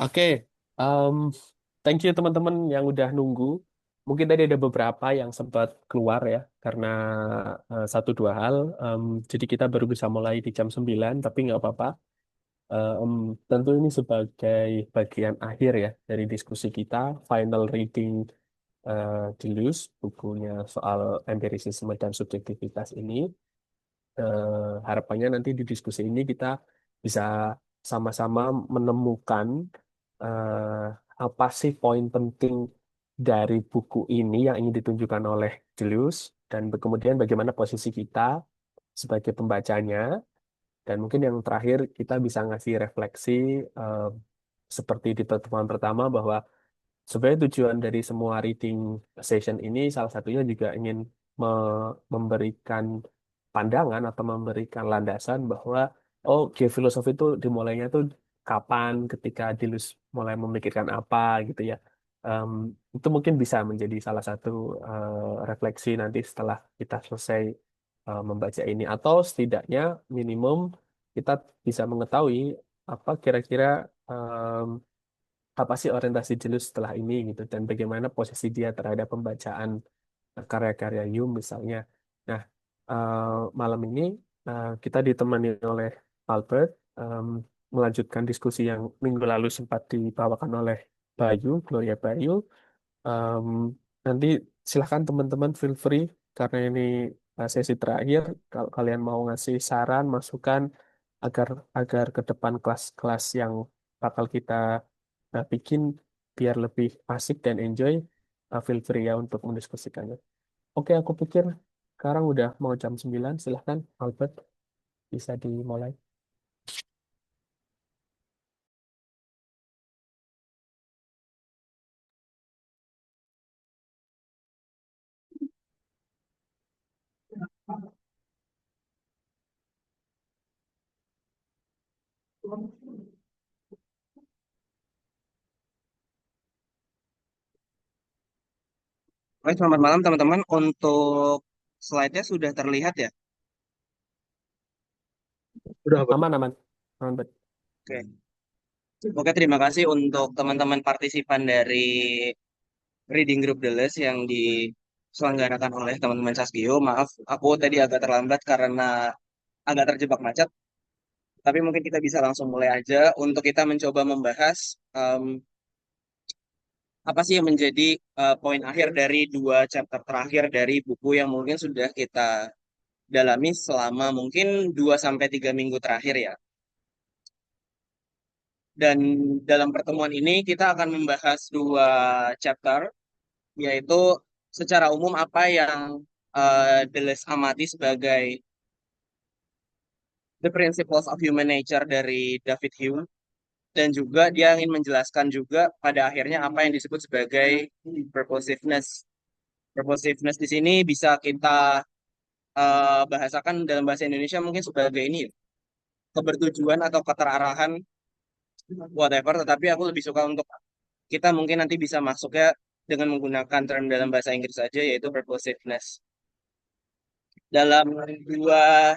Oke, um, thank you teman-teman yang udah nunggu. Mungkin tadi ada beberapa yang sempat keluar ya, karena satu dua hal. Jadi kita baru bisa mulai di jam 9, tapi nggak apa-apa. Um, Tentu ini sebagai bagian akhir ya dari diskusi kita, final reading Deleuze, bukunya soal empirisisme dan subjektivitas ini. Harapannya nanti di diskusi ini kita bisa sama-sama menemukan eh, apa sih poin penting dari buku ini yang ingin ditunjukkan oleh Deleuze dan kemudian bagaimana posisi kita sebagai pembacanya dan mungkin yang terakhir kita bisa ngasih refleksi eh, seperti di pertemuan pertama bahwa sebenarnya tujuan dari semua reading session ini salah satunya juga ingin memberikan pandangan atau memberikan landasan bahwa oh geofilosofi itu dimulainya tuh kapan ketika Deleuze mulai memikirkan apa gitu ya. Em, itu mungkin bisa menjadi salah satu refleksi nanti setelah kita selesai membaca ini atau setidaknya minimum kita bisa mengetahui apa kira-kira apa sih orientasi Deleuze setelah ini gitu dan bagaimana posisi dia terhadap pembacaan karya-karya Hume misalnya. Nah, malam ini kita ditemani oleh Albert em, melanjutkan diskusi yang minggu lalu sempat dibawakan oleh Bayu, Gloria Bayu. Em, Nanti silahkan teman-teman feel free karena ini sesi terakhir. Kalau kalian mau ngasih saran, masukan agar agar ke depan kelas-kelas yang bakal kita bikin biar lebih asik dan enjoy, feel free ya untuk mendiskusikannya. Oke, aku pikir sekarang udah mau jam 9. Silahkan Albert bisa dimulai. Oke, selamat malam teman-teman. Untuk slide-nya sudah terlihat ya? Udah, Bang. Aman, aman. Aman, Bet. Oke. Oke, terima kasih untuk teman-teman partisipan dari Reading Group Deleuze yang diselenggarakan oleh teman-teman Sasgio. Maaf, aku tadi agak terlambat karena agak terjebak macet. Tapi mungkin kita bisa langsung mulai aja untuk kita mencoba membahas apa sih yang menjadi poin akhir dari dua chapter terakhir dari buku yang mungkin sudah kita dalami selama mungkin 2 sampai 3 minggu terakhir ya. Dan dalam pertemuan ini kita akan membahas dua chapter, yaitu secara umum apa yang Deleuze amati sebagai The Principles of Human Nature dari David Hume, dan juga dia ingin menjelaskan juga pada akhirnya apa yang disebut sebagai purposiveness. Purposiveness di sini bisa kita bahasakan dalam bahasa Indonesia mungkin sebagai ini ya, kebertujuan atau keterarahan whatever, tetapi aku lebih suka untuk kita mungkin nanti bisa masuknya dengan menggunakan term dalam bahasa Inggris saja yaitu purposiveness. Dalam dua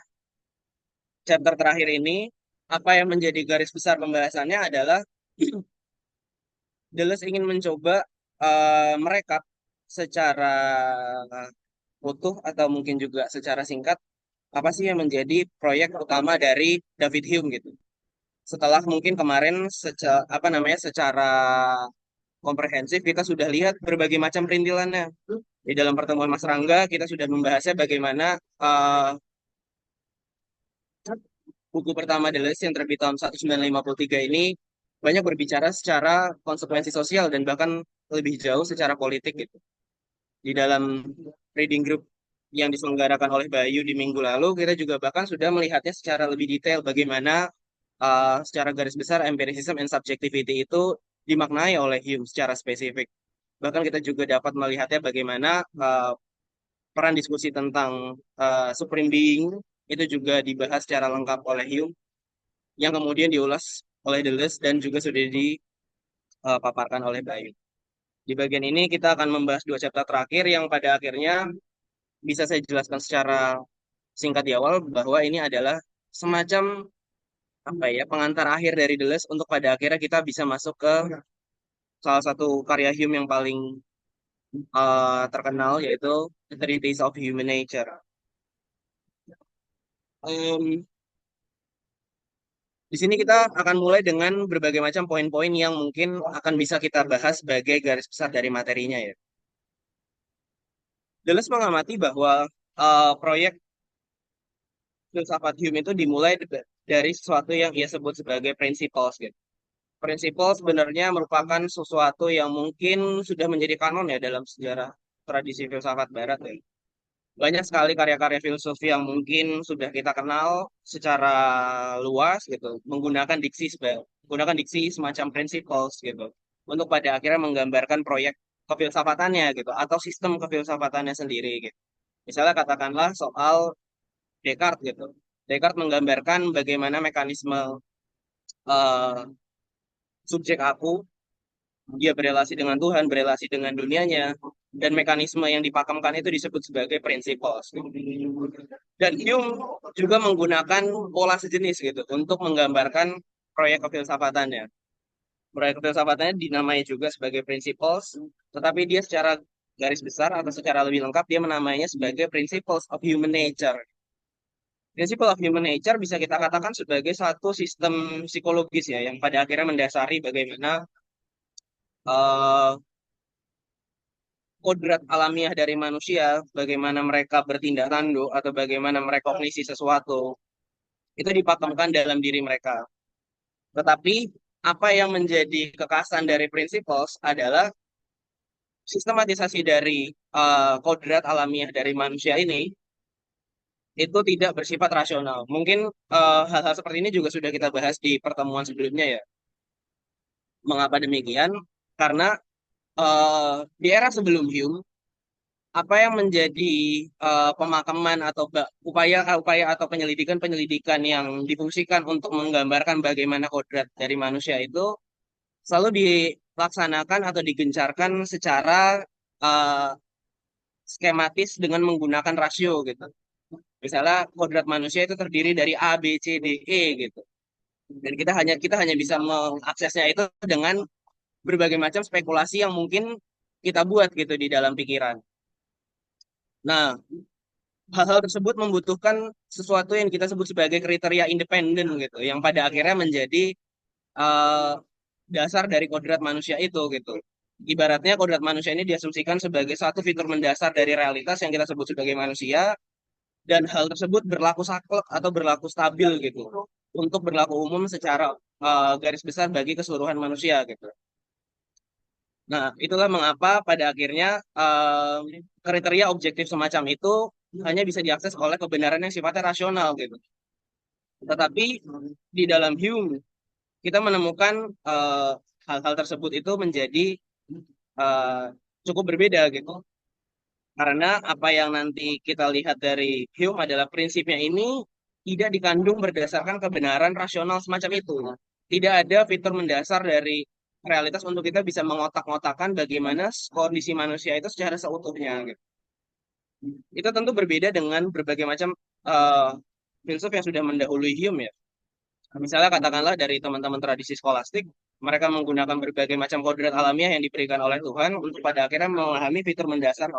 chapter terakhir ini, apa yang menjadi garis besar pembahasannya adalah Deleuze ingin mencoba merekap secara utuh atau mungkin juga secara singkat apa sih yang menjadi proyek utama dari David Hume gitu. Setelah mungkin kemarin secara komprehensif kita sudah lihat berbagai macam perintilannya. Di dalam pertemuan Mas Rangga kita sudah membahasnya bagaimana buku pertama Deleuze yang terbit tahun 1953 ini banyak berbicara secara konsekuensi sosial dan bahkan lebih jauh secara politik gitu. Di dalam reading group yang diselenggarakan oleh Bayu di minggu lalu, kita juga bahkan sudah melihatnya secara lebih detail bagaimana secara garis besar empiricism and subjectivity itu dimaknai oleh Hume secara spesifik. Bahkan kita juga dapat melihatnya bagaimana peran diskusi tentang supreme being itu juga dibahas secara lengkap oleh Hume yang kemudian diulas oleh Deleuze dan juga sudah dipaparkan oleh Bayu. Di bagian ini kita akan membahas dua chapter terakhir yang pada akhirnya bisa saya jelaskan secara singkat di awal bahwa ini adalah semacam apa ya, pengantar akhir dari Deleuze untuk pada akhirnya kita bisa masuk ke salah satu karya Hume yang paling terkenal, yaitu The Treatise of Human Nature. Em, di sini kita akan mulai dengan berbagai macam poin-poin yang mungkin akan bisa kita bahas sebagai garis besar dari materinya ya. Deleuze mengamati bahwa proyek filsafat Hume itu dimulai dari sesuatu yang ia sebut sebagai principles gitu. Prinsipal sebenarnya merupakan sesuatu yang mungkin sudah menjadi kanon ya dalam sejarah tradisi filsafat barat ya. Banyak sekali karya-karya filsuf yang mungkin sudah kita kenal secara luas gitu, menggunakan diksi semacam principles gitu, untuk pada akhirnya menggambarkan proyek kefilsafatannya gitu, atau sistem kefilsafatannya sendiri gitu. Misalnya katakanlah soal Descartes gitu. Descartes menggambarkan bagaimana mekanisme eh, subjek aku, dia berelasi dengan Tuhan, berelasi dengan dunianya, dan mekanisme yang dipakamkan itu disebut sebagai principles. Dan Hume juga menggunakan pola sejenis gitu untuk menggambarkan proyek kefilsafatannya. Proyek kefilsafatannya dinamai juga sebagai principles, tetapi dia secara garis besar atau secara lebih lengkap dia menamainya sebagai principles of human nature. Principle of human nature bisa kita katakan sebagai satu sistem psikologis ya, yang pada akhirnya mendasari bagaimana eh, kodrat alamiah dari manusia, bagaimana mereka bertindak tanduk atau bagaimana merekognisi sesuatu, itu dipakamkan dalam diri mereka. Tetapi apa yang menjadi kekhasan dari principles adalah sistematisasi dari kodrat alamiah dari manusia ini itu tidak bersifat rasional. Mungkin hal-hal seperti ini juga sudah kita bahas di pertemuan sebelumnya ya. Mengapa demikian? Karena di era sebelum Hume, apa yang menjadi pemakaman atau upaya atau penyelidikan yang difungsikan untuk menggambarkan bagaimana kodrat dari manusia itu selalu dilaksanakan atau digencarkan secara uh, skematis dengan menggunakan rasio gitu. Misalnya kodrat manusia itu terdiri dari A, B, C, D, E gitu. Dan kita hanya bisa mengaksesnya itu dengan berbagai macam spekulasi yang mungkin kita buat gitu di dalam pikiran. Nah, hal-hal tersebut membutuhkan sesuatu yang kita sebut sebagai kriteria independen gitu, yang pada akhirnya menjadi eh, dasar dari kodrat manusia itu gitu. Ibaratnya kodrat manusia ini diasumsikan sebagai satu fitur mendasar dari realitas yang kita sebut sebagai manusia, dan hal tersebut berlaku saklek atau berlaku stabil gitu untuk berlaku umum secara garis besar bagi keseluruhan manusia gitu. Nah, itulah mengapa pada akhirnya kriteria objektif semacam itu hanya bisa diakses oleh kebenaran yang sifatnya rasional gitu. Tetapi di dalam Hume kita menemukan eh, hal-hal tersebut itu menjadi eh, cukup berbeda gitu. Karena apa yang nanti kita lihat dari Hume adalah prinsipnya ini tidak dikandung berdasarkan kebenaran rasional semacam itu. Tidak ada fitur mendasar dari realitas untuk kita bisa mengotak-ngotakan bagaimana kondisi manusia itu secara seutuhnya, gitu. Itu tentu berbeda dengan berbagai macam eh, filsuf yang sudah mendahului Hume ya. Misalnya katakanlah dari teman-teman tradisi skolastik, mereka menggunakan berbagai macam kodrat alamiah yang diberikan oleh Tuhan untuk pada akhirnya memahami fitur mendasar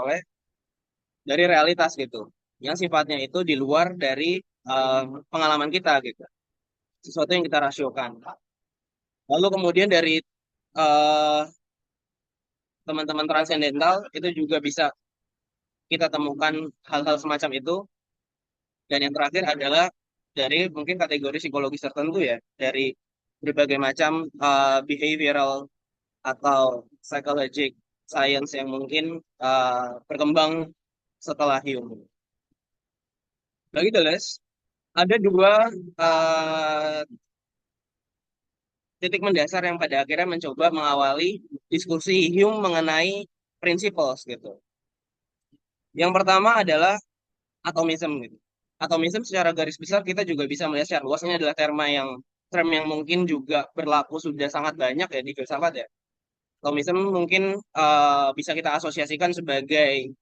dari realitas gitu, yang sifatnya itu di luar dari eh, pengalaman kita gitu, sesuatu yang kita rasiokan. Lalu kemudian dari eh, teman-teman transendental itu juga bisa kita temukan hal-hal semacam itu. Dan yang terakhir adalah dari mungkin kategori psikologis tertentu ya, dari berbagai macam behavioral atau psychologic science yang mungkin berkembang setelah Hume. Bagi Deleuze, ada dua eh, titik mendasar yang pada akhirnya mencoba mengawali diskusi Hume mengenai principles gitu. Yang pertama adalah atomism gitu. Atomism secara garis besar kita juga bisa melihat secara luas ini adalah term yang mungkin juga berlaku sudah sangat banyak ya di filsafat ya. Atomism mungkin bisa kita asosiasikan sebagai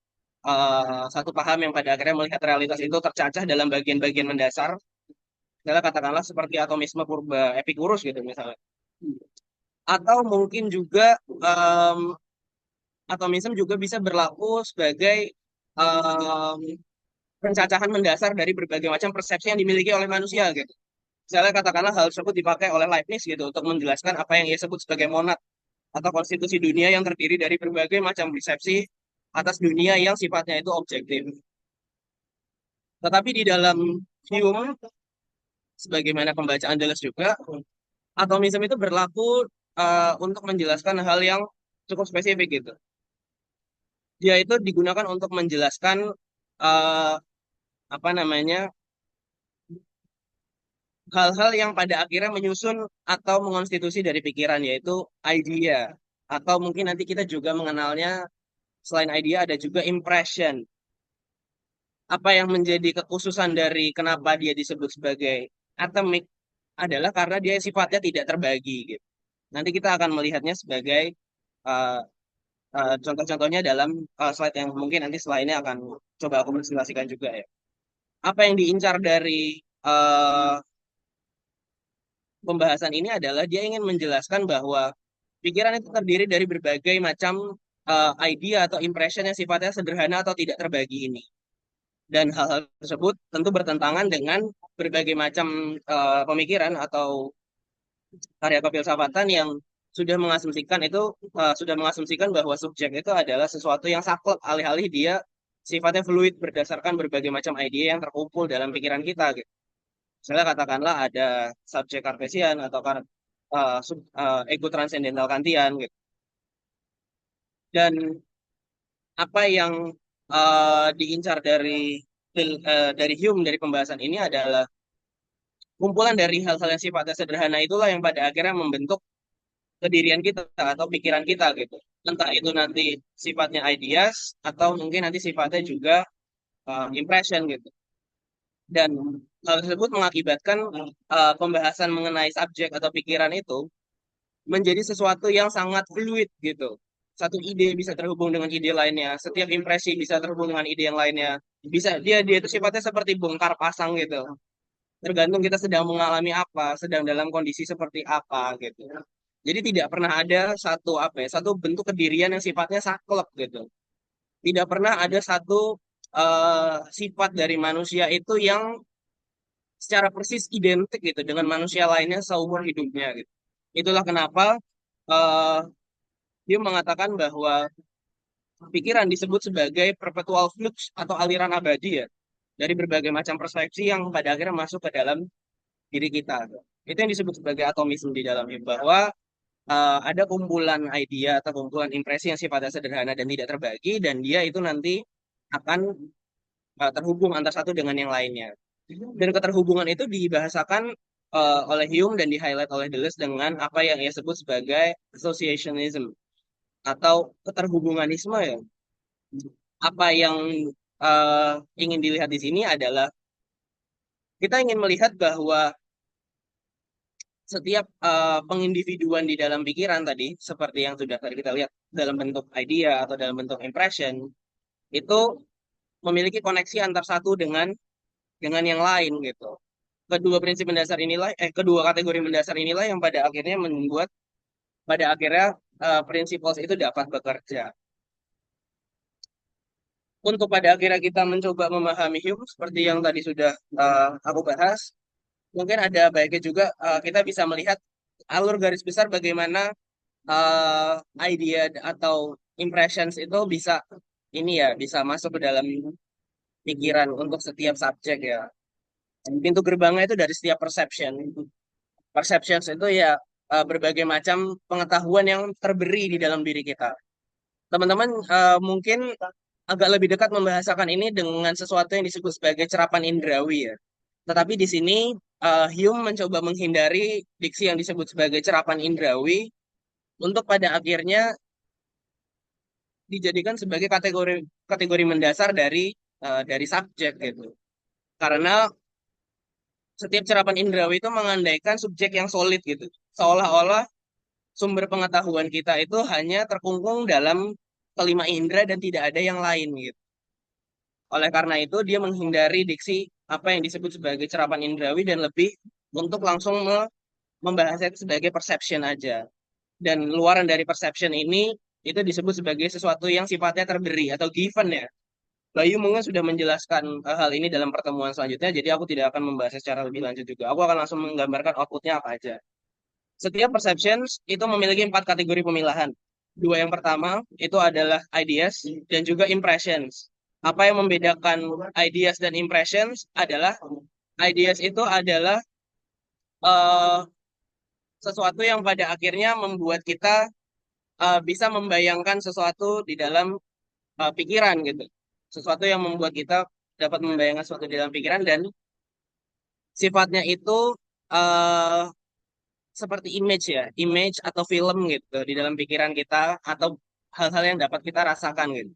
satu paham yang pada akhirnya melihat realitas itu tercacah dalam bagian-bagian mendasar Misalnya katakanlah seperti atomisme purba Epikurus gitu misalnya. Atau mungkin juga atomisme juga bisa berlaku sebagai em, pencacahan mendasar dari berbagai macam persepsi yang dimiliki oleh manusia gitu. Misalnya katakanlah hal tersebut dipakai oleh Leibniz gitu untuk menjelaskan apa yang ia sebut sebagai monad atau konstitusi dunia yang terdiri dari berbagai macam persepsi atas dunia yang sifatnya itu objektif. Tetapi di dalam Hume, sebagaimana pembacaan Deleuze juga, atomisme itu berlaku untuk menjelaskan hal yang cukup spesifik gitu. Dia itu digunakan untuk menjelaskan eh, apa namanya hal-hal yang pada akhirnya menyusun atau mengonstitusi dari pikiran yaitu idea atau mungkin nanti kita juga mengenalnya selain idea ada juga impression. Apa yang menjadi kekhususan dari kenapa dia disebut sebagai atomic adalah karena dia sifatnya tidak terbagi gitu. Nanti kita akan melihatnya sebagai uh, contoh-contohnya dalam slide yang mungkin nanti selainnya akan coba aku menjelaskan juga ya. Apa yang diincar dari pembahasan ini adalah dia ingin menjelaskan bahwa pikiran itu terdiri dari berbagai macam idea atau impression yang sifatnya sederhana atau tidak terbagi ini. Dan hal-hal tersebut tentu bertentangan dengan berbagai macam pemikiran atau karya kefilsafatan yang sudah mengasumsikan bahwa subjek itu adalah sesuatu yang saklek alih-alih dia sifatnya fluid berdasarkan berbagai macam ide yang terkumpul dalam pikiran kita gitu. Misalnya katakanlah ada subjek Cartesian atau ego transendental Kantian gitu. Dan apa yang diincar dari Hume dari pembahasan ini adalah kumpulan dari hal-hal yang sifatnya sederhana itulah yang pada akhirnya membentuk kedirian kita atau pikiran kita gitu. Entah itu nanti sifatnya ideas atau mungkin nanti sifatnya juga impression gitu. Dan hal tersebut mengakibatkan pembahasan mengenai subjek atau pikiran itu menjadi sesuatu yang sangat fluid gitu. Satu ide bisa terhubung dengan ide lainnya, setiap impresi bisa terhubung dengan ide yang lainnya. Bisa dia itu sifatnya seperti bongkar pasang gitu. Tergantung kita sedang mengalami apa, sedang dalam kondisi seperti apa gitu. Jadi tidak pernah ada satu bentuk kedirian yang sifatnya saklek gitu. Tidak pernah ada satu sifat dari manusia itu yang secara persis identik gitu dengan manusia lainnya seumur hidupnya gitu. Itulah kenapa eh, dia mengatakan bahwa pikiran disebut sebagai perpetual flux atau aliran abadi ya dari berbagai macam persepsi yang pada akhirnya masuk ke dalam diri kita. Itu yang disebut sebagai atomisme di dalamnya bahwa ada kumpulan idea atau kumpulan impresi yang sifatnya sederhana dan tidak terbagi dan dia itu nanti akan terhubung antara satu dengan yang lainnya. Dan keterhubungan itu dibahasakan oleh Hume dan di-highlight oleh Deleuze dengan apa yang ia sebut sebagai associationism atau keterhubunganisme ya. Apa yang ingin dilihat di sini adalah kita ingin melihat bahwa setiap pengindividuan di dalam pikiran tadi, seperti yang sudah tadi kita lihat dalam bentuk idea atau dalam bentuk impression, itu memiliki koneksi antar satu dengan yang lain gitu. Kedua kategori mendasar inilah yang pada akhirnya membuat pada akhirnya prinsipal itu dapat bekerja. Untuk pada akhirnya kita mencoba memahami Hume seperti yang tadi sudah aku bahas, mungkin ada baiknya juga kita bisa melihat alur garis besar bagaimana uh, idea atau impressions itu bisa masuk ke dalam pikiran untuk setiap subjek ya. Pintu gerbangnya itu dari setiap perception. Perceptions itu ya berbagai macam pengetahuan yang terberi di dalam diri kita. Teman-teman mungkin agak lebih dekat membahasakan ini dengan sesuatu yang disebut sebagai cerapan indrawi ya. Tetapi di sini Hume mencoba menghindari diksi yang disebut sebagai cerapan indrawi untuk pada akhirnya dijadikan sebagai kategori kategori mendasar dari subjek gitu. Karena setiap cerapan indrawi itu mengandaikan subjek yang solid gitu. Seolah-olah sumber pengetahuan kita itu hanya terkungkung dalam kelima indera dan tidak ada yang lain gitu. Oleh karena itu, dia menghindari diksi apa yang disebut sebagai serapan indrawi dan lebih untuk langsung membahasnya itu sebagai perception aja. Dan luaran dari perception ini itu disebut sebagai sesuatu yang sifatnya terberi atau given ya. Bayu mungkin sudah menjelaskan hal ini dalam pertemuan selanjutnya, jadi aku tidak akan membahasnya secara lebih lanjut juga. Aku akan langsung menggambarkan outputnya apa aja. Setiap perceptions itu memiliki 4 kategori pemilahan. Dua yang pertama itu adalah ideas dan juga impressions. Apa yang membedakan ideas dan impressions adalah ideas itu adalah eh, sesuatu yang pada akhirnya membuat kita bisa membayangkan sesuatu di dalam pikiran gitu. Sesuatu yang membuat kita dapat membayangkan sesuatu di dalam pikiran dan sifatnya itu eh, seperti image ya, image atau film gitu di dalam pikiran kita atau hal-hal yang dapat kita rasakan gitu.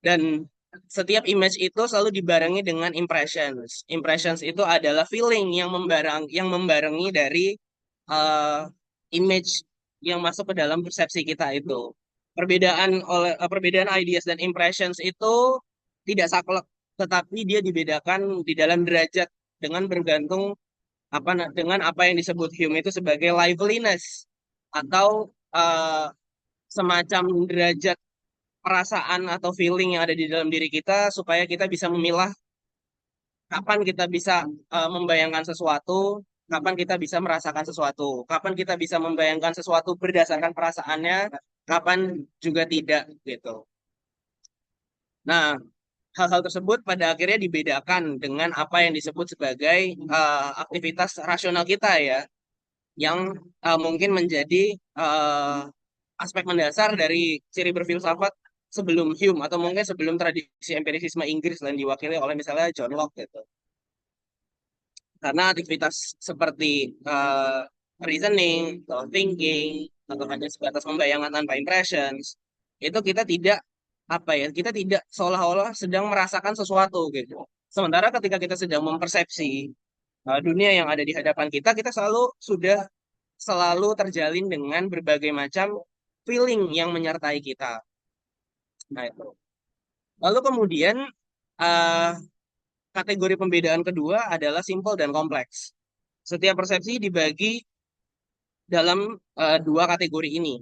Dan setiap image itu selalu dibarengi dengan impressions. Impressions itu adalah feeling yang membarengi dari uh, image yang masuk ke dalam persepsi kita itu. Perbedaan ideas dan impressions itu tidak saklek, tetapi dia dibedakan di dalam derajat dengan bergantung dengan apa yang disebut Hume itu sebagai liveliness atau semacam derajat perasaan atau feeling yang ada di dalam diri kita supaya kita bisa memilah kapan kita bisa membayangkan sesuatu, kapan kita bisa merasakan sesuatu, kapan kita bisa membayangkan sesuatu berdasarkan perasaannya, kapan juga tidak gitu. Nah, hal-hal tersebut pada akhirnya dibedakan dengan apa yang disebut sebagai aktivitas rasional kita ya, yang mungkin menjadi uh, aspek mendasar dari ciri berfilsafat sebelum Hume atau mungkin sebelum tradisi empirisisme Inggris dan diwakili oleh misalnya John Locke gitu. Karena aktivitas seperti reasoning atau thinking atau hanya sebatas pembayangan tanpa impressions itu kita tidak kita tidak seolah-olah sedang merasakan sesuatu gitu. Sementara ketika kita sedang mempersepsi dunia yang ada di hadapan kita, kita selalu terjalin dengan berbagai macam feeling yang menyertai kita. Nah, itu. Lalu kemudian eh, kategori pembedaan kedua adalah simple dan kompleks. Setiap persepsi dibagi dalam dua kategori ini.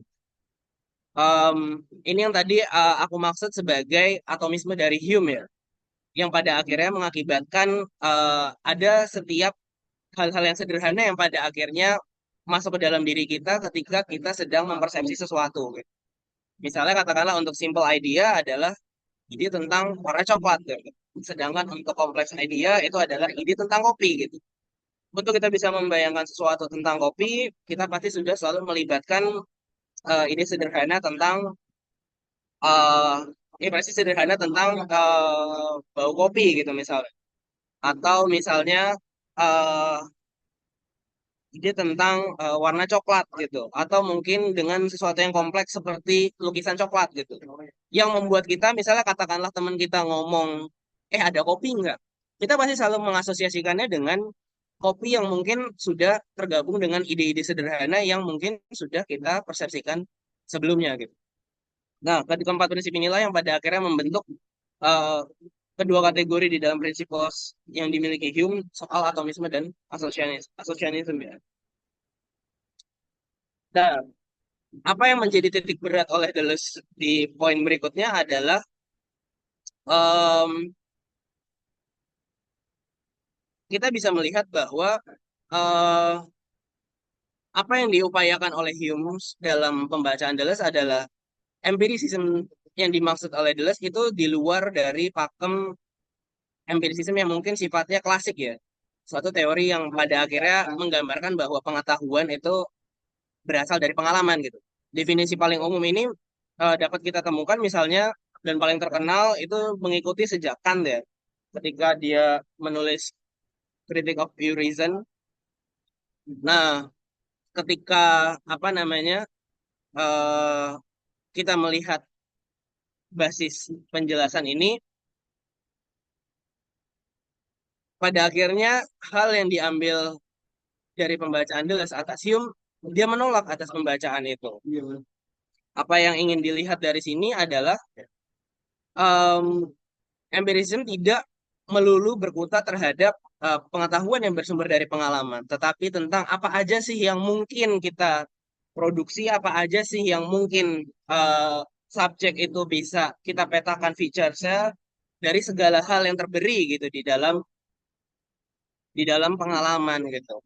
Em, ini yang tadi aku maksud sebagai atomisme dari Hume ya, yang pada akhirnya mengakibatkan ada setiap hal-hal yang sederhana yang pada akhirnya masuk ke dalam diri kita ketika kita sedang mempersepsi sesuatu. Gitu. Misalnya katakanlah untuk simple idea adalah ide tentang warna coklat. Gitu. Sedangkan untuk kompleks idea itu adalah ide tentang kopi gitu. Untuk kita bisa membayangkan sesuatu tentang kopi, kita pasti sudah selalu melibatkan ide sederhana tentang uh, impresi sederhana tentang bau kopi gitu misalnya. Atau misalnya uh, ide tentang warna coklat gitu. Atau mungkin dengan sesuatu yang kompleks seperti lukisan coklat gitu. Yang membuat kita misalnya katakanlah teman kita ngomong, ada kopi nggak? Kita pasti selalu mengasosiasikannya dengan kopi yang mungkin sudah tergabung dengan ide-ide sederhana yang mungkin sudah kita persepsikan sebelumnya gitu. Nah, keempat prinsip inilah yang pada akhirnya membentuk eh, kedua kategori di dalam prinsip yang dimiliki Hume soal atomisme dan asosianisme ya. Nah, apa yang menjadi titik berat oleh Deleuze di poin berikutnya adalah em, kita bisa melihat bahwa eh, apa yang diupayakan oleh Hume dalam pembacaan Deleuze adalah empirisisme yang dimaksud oleh Deleuze itu di luar dari pakem empirisisme yang mungkin sifatnya klasik ya. Suatu teori yang pada akhirnya menggambarkan bahwa pengetahuan itu berasal dari pengalaman gitu. Definisi paling umum ini dapat kita temukan misalnya dan paling terkenal itu mengikuti sejak Kant ya. Ketika dia menulis Critique of Pure Reason. Nah, ketika apa namanya eh, kita melihat basis penjelasan ini, pada akhirnya hal yang diambil dari pembacaan Deleuze atas Hume, dia menolak atas pembacaan itu. Apa yang ingin dilihat dari sini adalah em, empirism tidak melulu berkutat terhadap pengetahuan yang bersumber dari pengalaman, tetapi tentang apa aja sih yang mungkin kita produksi, apa aja sih yang mungkin subjek itu bisa kita petakan feature-nya dari segala hal yang terberi gitu di dalam pengalaman gitu.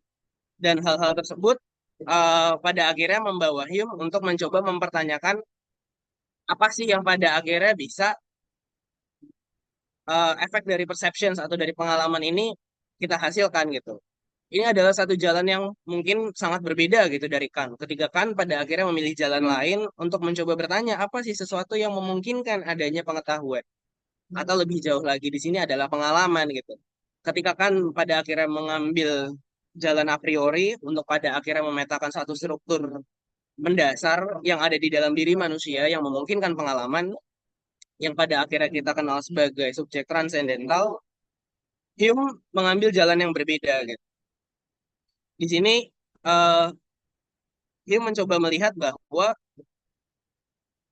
Dan hal-hal tersebut pada akhirnya membawa Hume untuk mencoba mempertanyakan apa sih yang pada akhirnya bisa efek dari perceptions atau dari pengalaman ini kita hasilkan gitu. Ini adalah satu jalan yang mungkin sangat berbeda gitu dari Kant. Ketika Kant pada akhirnya memilih jalan lain untuk mencoba bertanya apa sih sesuatu yang memungkinkan adanya pengetahuan. Atau lebih jauh lagi di sini adalah pengalaman gitu. Ketika Kant pada akhirnya mengambil jalan a priori untuk pada akhirnya memetakan satu struktur mendasar yang ada di dalam diri manusia yang memungkinkan pengalaman yang pada akhirnya kita kenal sebagai subjek transendental, Hume mengambil jalan yang berbeda gitu. Di sini eh, Hume mencoba melihat bahwa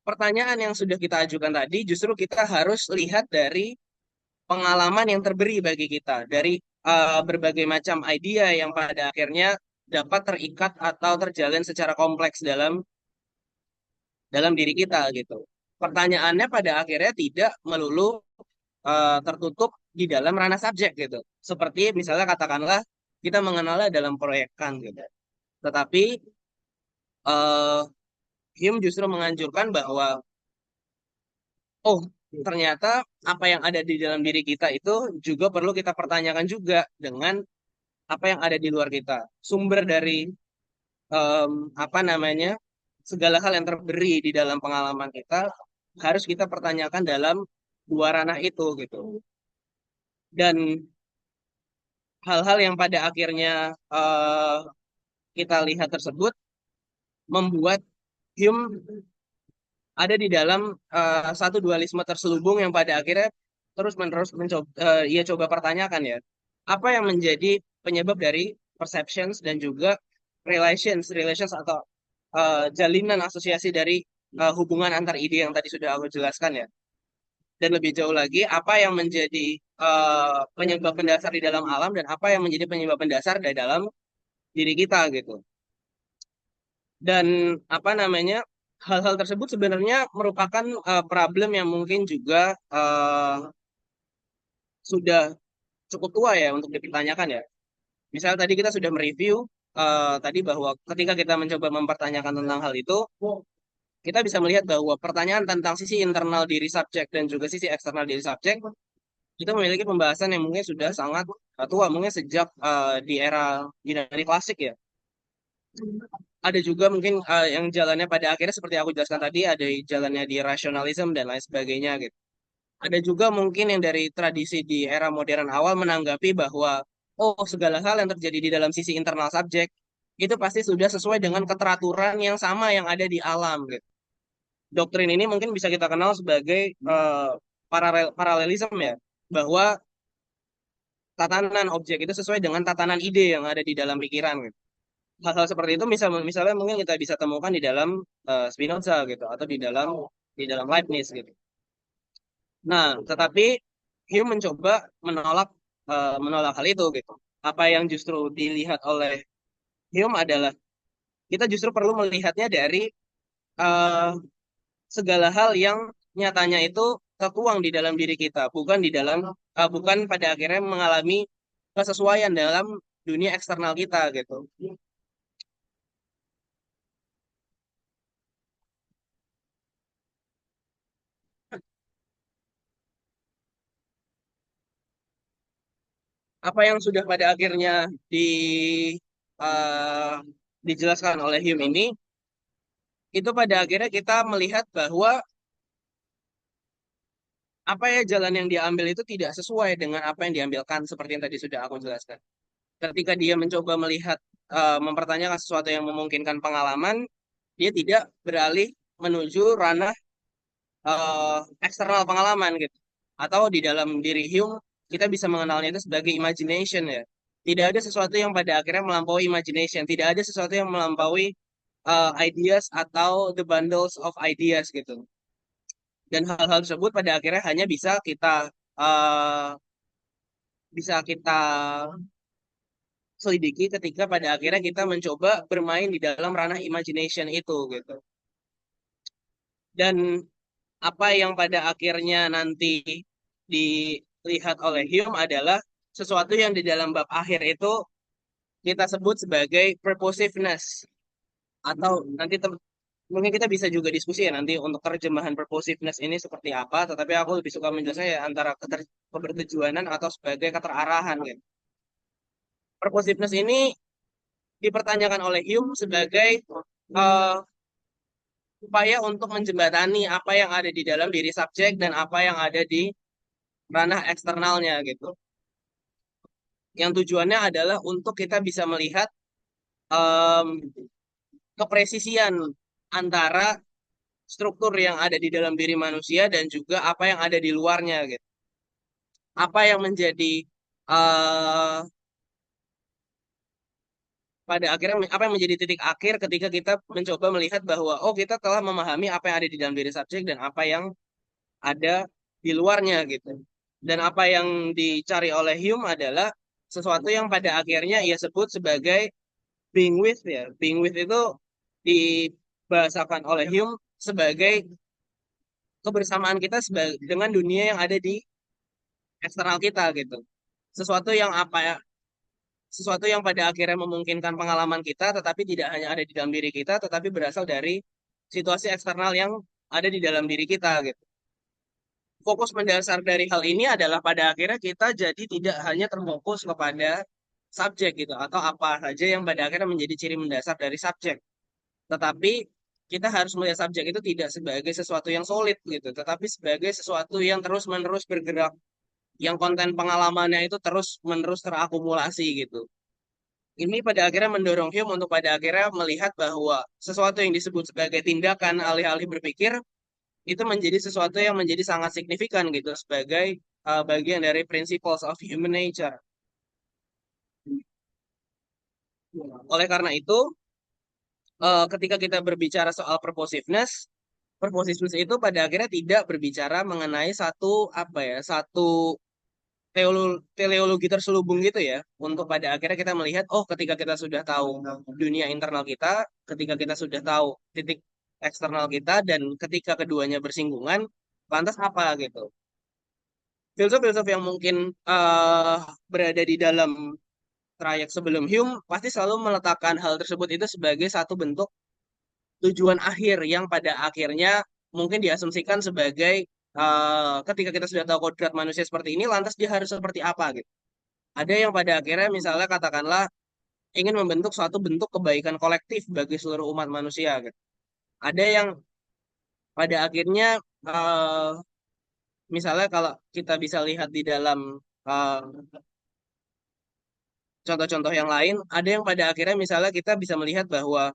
pertanyaan yang sudah kita ajukan tadi justru kita harus lihat dari pengalaman yang terberi bagi kita, dari berbagai macam idea yang pada akhirnya dapat terikat atau terjalin secara kompleks dalam diri kita gitu. Pertanyaannya pada akhirnya tidak melulu tertutup di dalam ranah subjek gitu. Seperti misalnya katakanlah kita mengenalnya dalam proyekan gitu. Tetapi eh, Hume justru menganjurkan bahwa oh ternyata apa yang ada di dalam diri kita itu juga perlu kita pertanyakan juga dengan apa yang ada di luar kita. Sumber dari em, apa namanya segala hal yang terberi di dalam pengalaman kita harus kita pertanyakan dalam dua ranah itu gitu. Dan hal-hal yang pada akhirnya kita lihat tersebut membuat Hume ada di dalam satu dualisme terselubung yang pada akhirnya terus-menerus mencoba ia coba pertanyakan ya apa yang menjadi penyebab dari perceptions dan juga relations atau jalinan asosiasi dari hubungan antar ide yang tadi sudah aku jelaskan ya. Dan lebih jauh lagi apa yang menjadi penyebab mendasar di dalam alam dan apa yang menjadi penyebab mendasar di dalam diri kita gitu. Dan apa namanya hal-hal tersebut sebenarnya merupakan problem yang mungkin juga sudah cukup tua ya untuk dipertanyakan ya. Misal tadi kita sudah mereview tadi bahwa ketika kita mencoba mempertanyakan tentang hal itu, kita bisa melihat bahwa pertanyaan tentang sisi internal diri subjek dan juga sisi eksternal diri subjek itu memiliki pembahasan yang mungkin sudah sangat tua, mungkin sejak di era Yunani klasik ya. Ada juga mungkin yang jalannya pada akhirnya seperti aku jelaskan tadi, ada jalannya di rasionalisme dan lain sebagainya gitu. Ada juga mungkin yang dari tradisi di era modern awal menanggapi bahwa oh segala hal yang terjadi di dalam sisi internal subjek itu pasti sudah sesuai dengan keteraturan yang sama yang ada di alam gitu. Doktrin ini mungkin bisa kita kenal sebagai paralelisme ya, bahwa tatanan objek itu sesuai dengan tatanan ide yang ada di dalam pikiran gitu. Hal-hal seperti itu misalnya mungkin kita bisa temukan di dalam Spinoza gitu atau di dalam Leibniz gitu. Nah, tetapi Hume mencoba menolak menolak hal itu gitu. Apa yang justru dilihat oleh Hume adalah kita justru perlu melihatnya dari eh, segala hal yang nyatanya itu tertuang di dalam diri kita, bukan pada akhirnya mengalami kesesuaian dalam dunia eksternal kita gitu. Apa yang sudah pada akhirnya eh, dijelaskan oleh Hume ini itu pada akhirnya kita melihat bahwa apa ya jalan yang diambil itu tidak sesuai dengan apa yang diambilkan seperti yang tadi sudah aku jelaskan. Ketika dia mencoba melihat mempertanyakan sesuatu yang memungkinkan pengalaman, dia tidak beralih menuju ranah eksternal pengalaman gitu. Atau di dalam diri Hume kita bisa mengenalnya itu sebagai imagination ya. Tidak ada sesuatu yang pada akhirnya melampaui imagination, tidak ada sesuatu yang melampaui ideas atau the bundles of ideas gitu. Dan hal-hal tersebut pada akhirnya hanya bisa kita eh, bisa kita selidiki ketika pada akhirnya kita mencoba bermain di dalam ranah imagination itu gitu. Dan apa yang pada akhirnya nanti dilihat oleh Hume adalah sesuatu yang di dalam bab akhir itu kita sebut sebagai purposiveness, atau nanti mungkin kita bisa juga diskusi ya nanti untuk terjemahan purposiveness ini seperti apa, tetapi aku lebih suka menjelasnya ya antara kebertujuanan atau sebagai keterarahan gitu. Purposiveness ini dipertanyakan oleh Hume sebagai eh, upaya untuk menjembatani apa yang ada di dalam diri subjek dan apa yang ada di ranah eksternalnya gitu. Yang tujuannya adalah untuk kita bisa melihat em, kepresisian antara struktur yang ada di dalam diri manusia dan juga apa yang ada di luarnya gitu. Apa yang menjadi eh pada akhirnya apa yang menjadi titik akhir ketika kita mencoba melihat bahwa oh kita telah memahami apa yang ada di dalam diri subjek dan apa yang ada di luarnya gitu. Dan apa yang dicari oleh Hume adalah sesuatu yang pada akhirnya ia sebut sebagai being with ya. Being with itu dibahasakan oleh Hume sebagai kebersamaan kita dengan dunia yang ada di eksternal kita gitu. Sesuatu yang apa ya? Sesuatu yang pada akhirnya memungkinkan pengalaman kita, tetapi tidak hanya ada di dalam diri kita, tetapi berasal dari situasi eksternal yang ada di dalam diri kita gitu. Fokus mendasar dari hal ini adalah pada akhirnya kita jadi tidak hanya terfokus kepada subjek gitu atau apa saja yang pada akhirnya menjadi ciri mendasar dari subjek. Tetapi kita harus melihat subjek itu tidak sebagai sesuatu yang solid gitu, tetapi sebagai sesuatu yang terus-menerus bergerak, yang konten pengalamannya itu terus-menerus terakumulasi gitu. Ini pada akhirnya mendorong Hume untuk pada akhirnya melihat bahwa sesuatu yang disebut sebagai tindakan alih-alih berpikir itu menjadi sesuatu yang menjadi sangat signifikan gitu sebagai bagian dari principles of human nature. Oleh karena itu, ketika kita berbicara soal purposiveness, purposiveness itu pada akhirnya tidak berbicara mengenai satu apa ya, satu teleologi terselubung gitu ya. Untuk pada akhirnya kita melihat, oh ketika kita sudah tahu dunia internal kita, ketika kita sudah tahu titik eksternal kita, dan ketika keduanya bersinggungan, lantas apa gitu. Filsuf-filsuf yang mungkin eh, berada di dalam trayek sebelum Hume pasti selalu meletakkan hal tersebut itu sebagai satu bentuk tujuan akhir yang pada akhirnya mungkin diasumsikan sebagai ketika kita sudah tahu kodrat manusia seperti ini, lantas dia harus seperti apa gitu. Ada yang pada akhirnya misalnya katakanlah ingin membentuk suatu bentuk kebaikan kolektif bagi seluruh umat manusia gitu. Ada yang pada akhirnya eh, misalnya kalau kita bisa lihat di dalam eh, contoh-contoh yang lain, ada yang pada akhirnya misalnya kita bisa melihat bahwa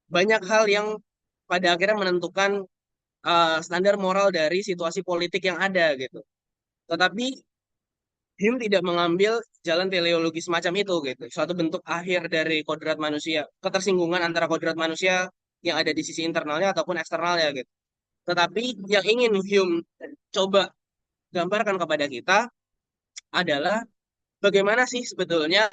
banyak hal yang pada akhirnya menentukan standar moral dari situasi politik yang ada gitu. Tetapi Hume tidak mengambil jalan teleologi semacam itu gitu. Suatu bentuk akhir dari kodrat manusia, ketersinggungan antara kodrat manusia yang ada di sisi internalnya ataupun eksternalnya gitu. Tetapi yang ingin Hume coba gambarkan kepada kita adalah bagaimana sih sebetulnya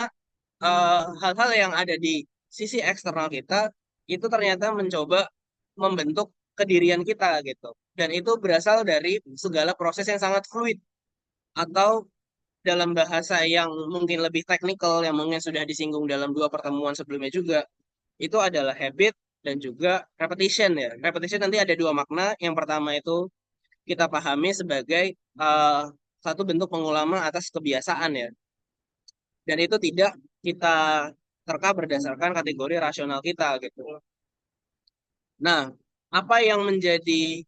hal-hal yang ada di sisi eksternal kita itu ternyata mencoba membentuk kedirian kita gitu. Dan itu berasal dari segala proses yang sangat fluid atau dalam bahasa yang mungkin lebih teknikal yang mungkin sudah disinggung dalam dua pertemuan sebelumnya juga itu adalah habit dan juga repetition ya. Repetition nanti ada dua makna. Yang pertama itu kita pahami sebagai eh, satu bentuk pengulangan atas kebiasaan ya. Dan itu tidak kita terka berdasarkan kategori rasional kita gitu. Nah, apa yang menjadi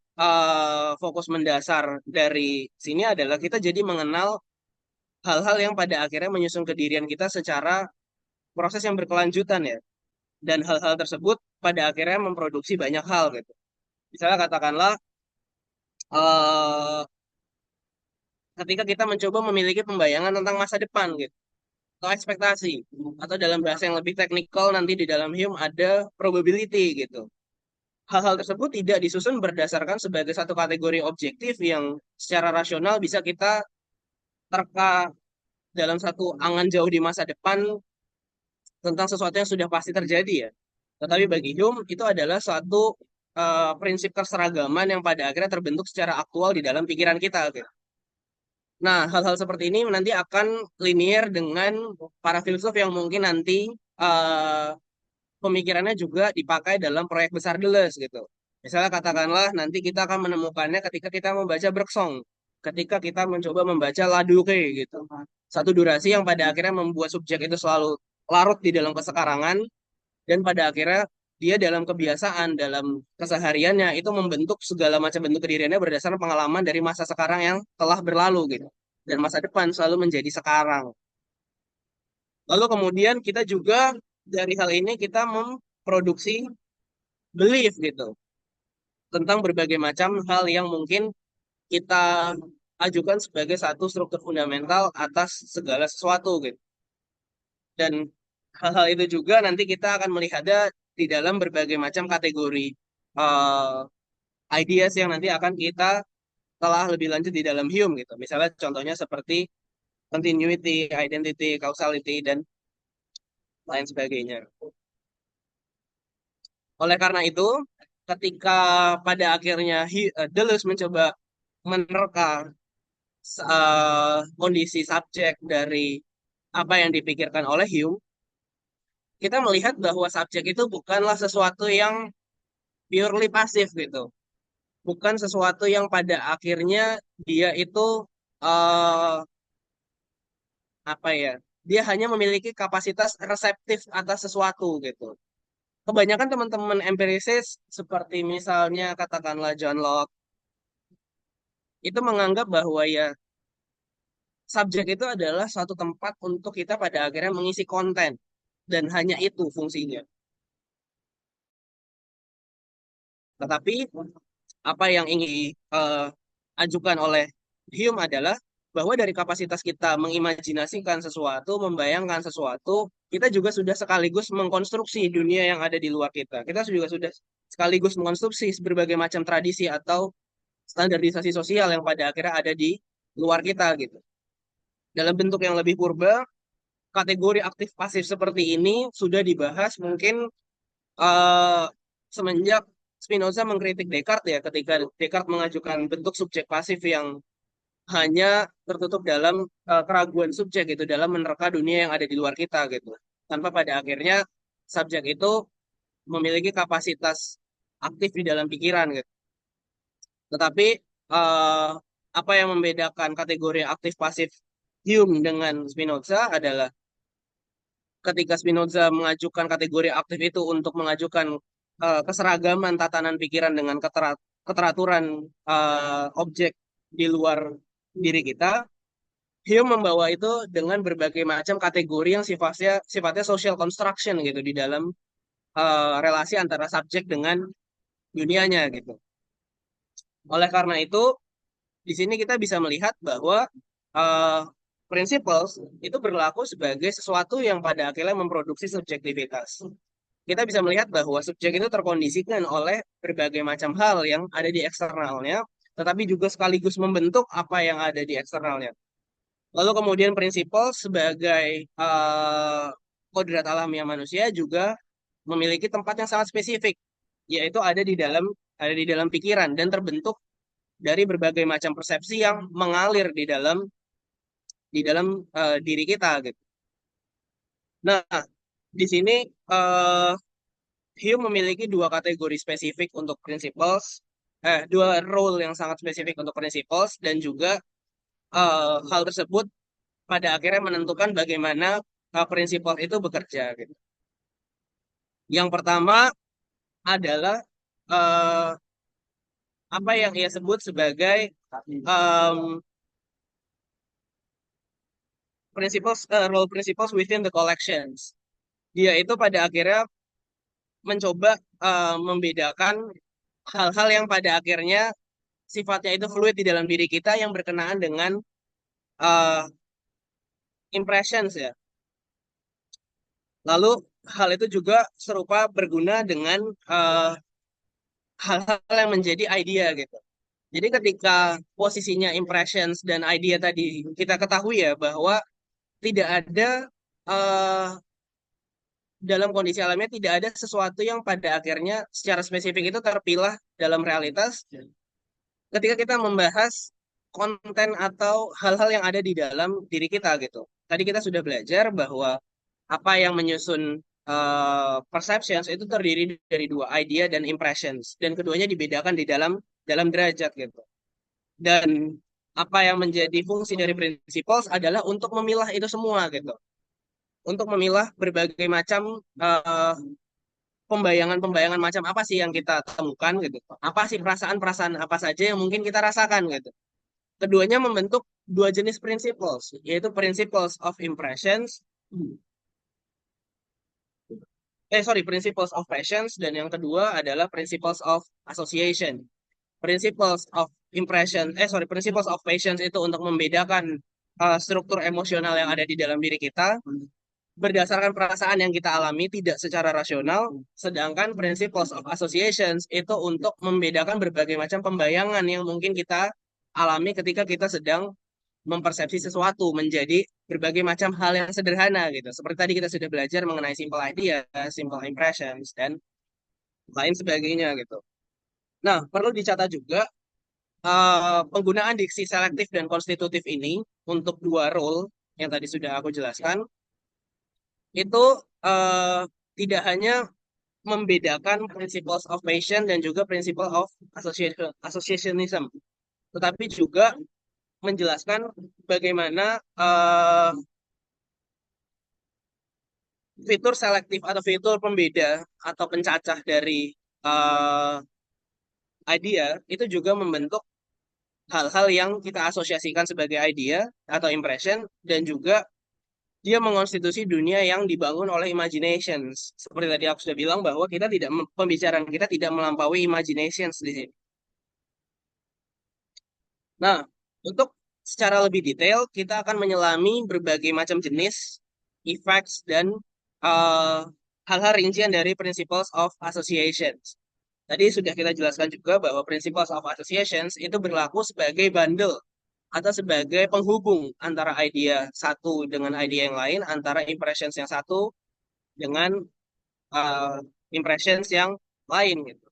fokus mendasar dari sini adalah kita jadi mengenal hal-hal yang pada akhirnya menyusun kedirian kita secara proses yang berkelanjutan ya. Dan hal-hal tersebut pada akhirnya memproduksi banyak hal gitu. Misalnya katakanlah eh, ketika kita mencoba memiliki pembayangan tentang masa depan gitu. Atau ekspektasi. Atau dalam bahasa yang lebih teknikal nanti di dalam Hume ada probability gitu. Hal-hal tersebut tidak disusun berdasarkan sebagai satu kategori objektif yang secara rasional bisa kita terka dalam satu angan jauh di masa depan tentang sesuatu yang sudah pasti terjadi ya. Tetapi bagi Hume itu adalah suatu prinsip keseragaman yang pada akhirnya terbentuk secara aktual di dalam pikiran kita, gitu. Nah, hal-hal seperti ini nanti akan linear dengan para filsuf yang mungkin nanti eh, pemikirannya juga dipakai dalam proyek besar Deleuze gitu. Misalnya katakanlah nanti kita akan menemukannya ketika kita membaca Bergson, ketika kita mencoba membaca Laduke gitu. Satu durasi yang pada akhirnya membuat subjek itu selalu larut di dalam kesekarangan dan pada akhirnya dia dalam kebiasaan, dalam kesehariannya itu membentuk segala macam bentuk kediriannya berdasarkan pengalaman dari masa sekarang yang telah berlalu gitu. Dan masa depan selalu menjadi sekarang. Lalu kemudian kita juga dari hal ini kita memproduksi belief gitu tentang berbagai macam hal yang mungkin kita ajukan sebagai satu struktur fundamental atas segala sesuatu gitu. Dan hal-hal itu juga nanti kita akan melihatnya di dalam berbagai macam kategori uh, ideas yang nanti akan kita telah lebih lanjut di dalam Hume gitu. Misalnya contohnya seperti continuity, identity, causality, dan lain sebagainya. Oleh karena itu, ketika pada akhirnya Deleuze mencoba menerka kondisi subjek dari apa yang dipikirkan oleh Hume, kita melihat bahwa subjek itu bukanlah sesuatu yang purely pasif gitu. Bukan sesuatu yang pada akhirnya dia itu eh, apa ya? Dia hanya memiliki kapasitas reseptif atas sesuatu gitu. Kebanyakan teman-teman empirisis seperti misalnya katakanlah John Locke itu menganggap bahwa ya subjek itu adalah suatu tempat untuk kita pada akhirnya mengisi konten dan hanya itu fungsinya. Tetapi apa yang ingin ajukan oleh Hume adalah bahwa dari kapasitas kita mengimajinasikan sesuatu, membayangkan sesuatu, kita juga sudah sekaligus mengkonstruksi dunia yang ada di luar kita. Kita juga sudah sekaligus mengkonstruksi berbagai macam tradisi atau standarisasi sosial yang pada akhirnya ada di luar kita gitu. Dalam bentuk yang lebih purba, kategori aktif pasif seperti ini sudah dibahas mungkin eh, semenjak Spinoza mengkritik Descartes ya, ketika Descartes mengajukan bentuk subjek pasif yang hanya tertutup dalam keraguan subjek gitu, dalam menerka dunia yang ada di luar kita gitu. Tanpa pada akhirnya subjek itu memiliki kapasitas aktif di dalam pikiran gitu. Tetapi eh, apa yang membedakan kategori aktif pasif Hume dengan Spinoza adalah ketika Spinoza mengajukan kategori aktif itu untuk mengajukan keseragaman tatanan pikiran dengan keteraturan objek di luar diri kita, Hume membawa itu dengan berbagai macam kategori yang sifatnya social construction gitu di dalam relasi antara subjek dengan dunianya gitu. Oleh karena itu, di sini kita bisa melihat bahwa uh, principles itu berlaku sebagai sesuatu yang pada akhirnya memproduksi subjektivitas. Kita bisa melihat bahwa subjek itu terkondisikan oleh berbagai macam hal yang ada di eksternalnya, tetapi juga sekaligus membentuk apa yang ada di eksternalnya. Lalu kemudian prinsipal sebagai kodrat alamiah manusia juga memiliki tempat yang sangat spesifik, yaitu ada di dalam pikiran dan terbentuk dari berbagai macam persepsi yang mengalir di dalam diri kita gitu. Nah, di sini eh, Hume memiliki dua kategori spesifik untuk principles, dua role yang sangat spesifik untuk principles dan juga hal tersebut pada akhirnya menentukan bagaimana principles itu bekerja gitu. Yang pertama adalah eh, apa yang ia sebut sebagai um, role principles within the collections. Dia itu pada akhirnya mencoba membedakan hal-hal yang pada akhirnya sifatnya itu fluid di dalam diri kita yang berkenaan dengan uh, impressions ya. Lalu hal itu juga serupa berguna dengan hal-hal yang menjadi idea gitu. Jadi ketika posisinya impressions dan idea tadi kita ketahui ya bahwa tidak ada eh, dalam kondisi alamnya tidak ada sesuatu yang pada akhirnya secara spesifik itu terpilah dalam realitas ketika kita membahas konten atau hal-hal yang ada di dalam diri kita gitu. Tadi kita sudah belajar bahwa apa yang menyusun perceptions itu terdiri dari dua idea dan impressions dan keduanya dibedakan di dalam derajat gitu. Dan apa yang menjadi fungsi dari principles adalah untuk memilah itu semua gitu. Untuk memilah berbagai macam pembayangan-pembayangan macam apa sih yang kita temukan gitu. Apa sih perasaan-perasaan apa saja yang mungkin kita rasakan gitu. Keduanya membentuk dua jenis principles, yaitu principles of impressions, principles of passions, dan yang kedua adalah principles of association. Principles of principles of passions itu untuk membedakan struktur emosional yang ada di dalam diri kita berdasarkan perasaan yang kita alami tidak secara rasional, sedangkan principles of associations itu untuk membedakan berbagai macam pembayangan yang mungkin kita alami ketika kita sedang mempersepsi sesuatu menjadi berbagai macam hal yang sederhana gitu. Seperti tadi kita sudah belajar mengenai simple idea, simple impressions, dan lain sebagainya gitu. Nah, perlu dicatat juga penggunaan diksi selektif dan konstitutif ini untuk dua role yang tadi sudah aku jelaskan itu eh, tidak hanya membedakan principles of passion dan juga principle of associationism, tetapi juga menjelaskan bagaimana fitur selektif atau fitur pembeda atau pencacah dari eh, idea itu juga membentuk hal-hal yang kita asosiasikan sebagai idea atau impression dan juga dia mengonstitusi dunia yang dibangun oleh imaginations. Seperti tadi aku sudah bilang bahwa kita tidak pembicaraan kita tidak melampaui imaginations di sini. Nah, untuk secara lebih detail kita akan menyelami berbagai macam jenis effects dan eh, hal-hal rincian dari principles of associations. Tadi sudah kita jelaskan juga bahwa principles of associations itu berlaku sebagai bundle atau sebagai penghubung antara idea satu dengan idea yang lain, antara impressions yang satu dengan uh, impressions yang lain gitu.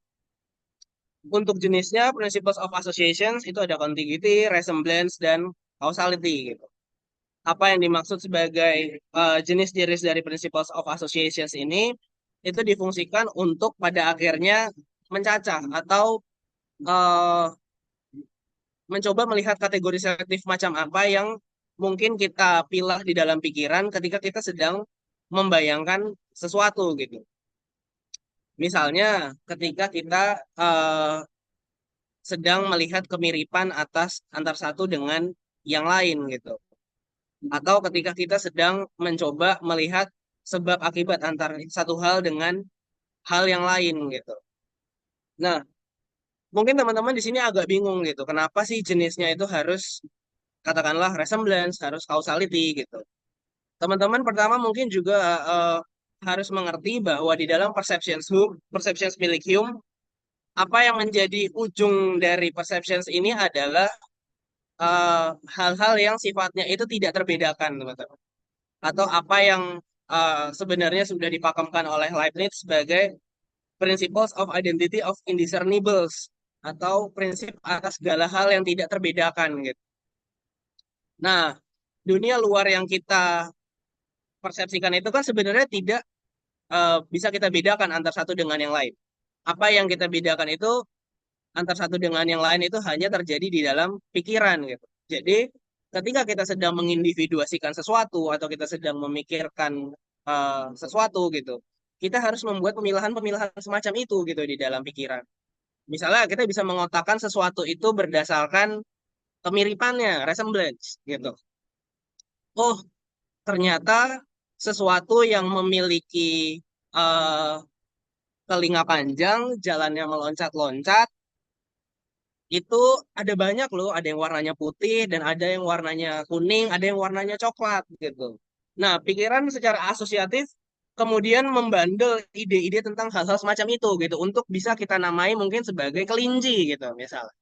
Untuk jenisnya, principles of associations itu ada contiguity, resemblance, dan causality gitu. Apa yang dimaksud sebagai jenis-jenis dari principles of associations ini itu difungsikan untuk pada akhirnya mencacah atau uh, mencoba melihat kategori selektif macam apa yang mungkin kita pilah di dalam pikiran ketika kita sedang membayangkan sesuatu gitu. Misalnya ketika kita eh, sedang melihat kemiripan antar satu dengan yang lain gitu. Atau ketika kita sedang mencoba melihat sebab akibat antar satu hal dengan hal yang lain gitu. Nah, mungkin teman-teman di sini agak bingung gitu. Kenapa sih jenisnya itu harus katakanlah resemblance, harus causality gitu. Teman-teman pertama mungkin juga harus mengerti bahwa di dalam perceptions milik Hume, apa yang menjadi ujung dari perceptions ini adalah hal-hal yang sifatnya itu tidak terbedakan, teman-teman. Atau apa yang sebenarnya sudah dipakamkan oleh Leibniz sebagai principles of identity of indiscernibles atau prinsip atas segala hal yang tidak terbedakan gitu. Nah, dunia luar yang kita persepsikan itu kan sebenarnya tidak bisa kita bedakan antar satu dengan yang lain. Apa yang kita bedakan itu antar satu dengan yang lain itu hanya terjadi di dalam pikiran gitu. Jadi ketika kita sedang mengindividuasikan sesuatu atau kita sedang memikirkan sesuatu gitu, kita harus membuat pemilahan-pemilahan semacam itu gitu di dalam pikiran. Misalnya kita bisa mengotakkan sesuatu itu berdasarkan kemiripannya, resemblance gitu. Oh, ternyata sesuatu yang memiliki eh, telinga panjang, jalannya meloncat-loncat, itu ada banyak loh, ada yang warnanya putih dan ada yang warnanya kuning, ada yang warnanya coklat gitu. Nah, pikiran secara asosiatif kemudian membandel ide-ide tentang hal-hal semacam itu gitu untuk bisa kita namai mungkin sebagai kelinci gitu misalnya.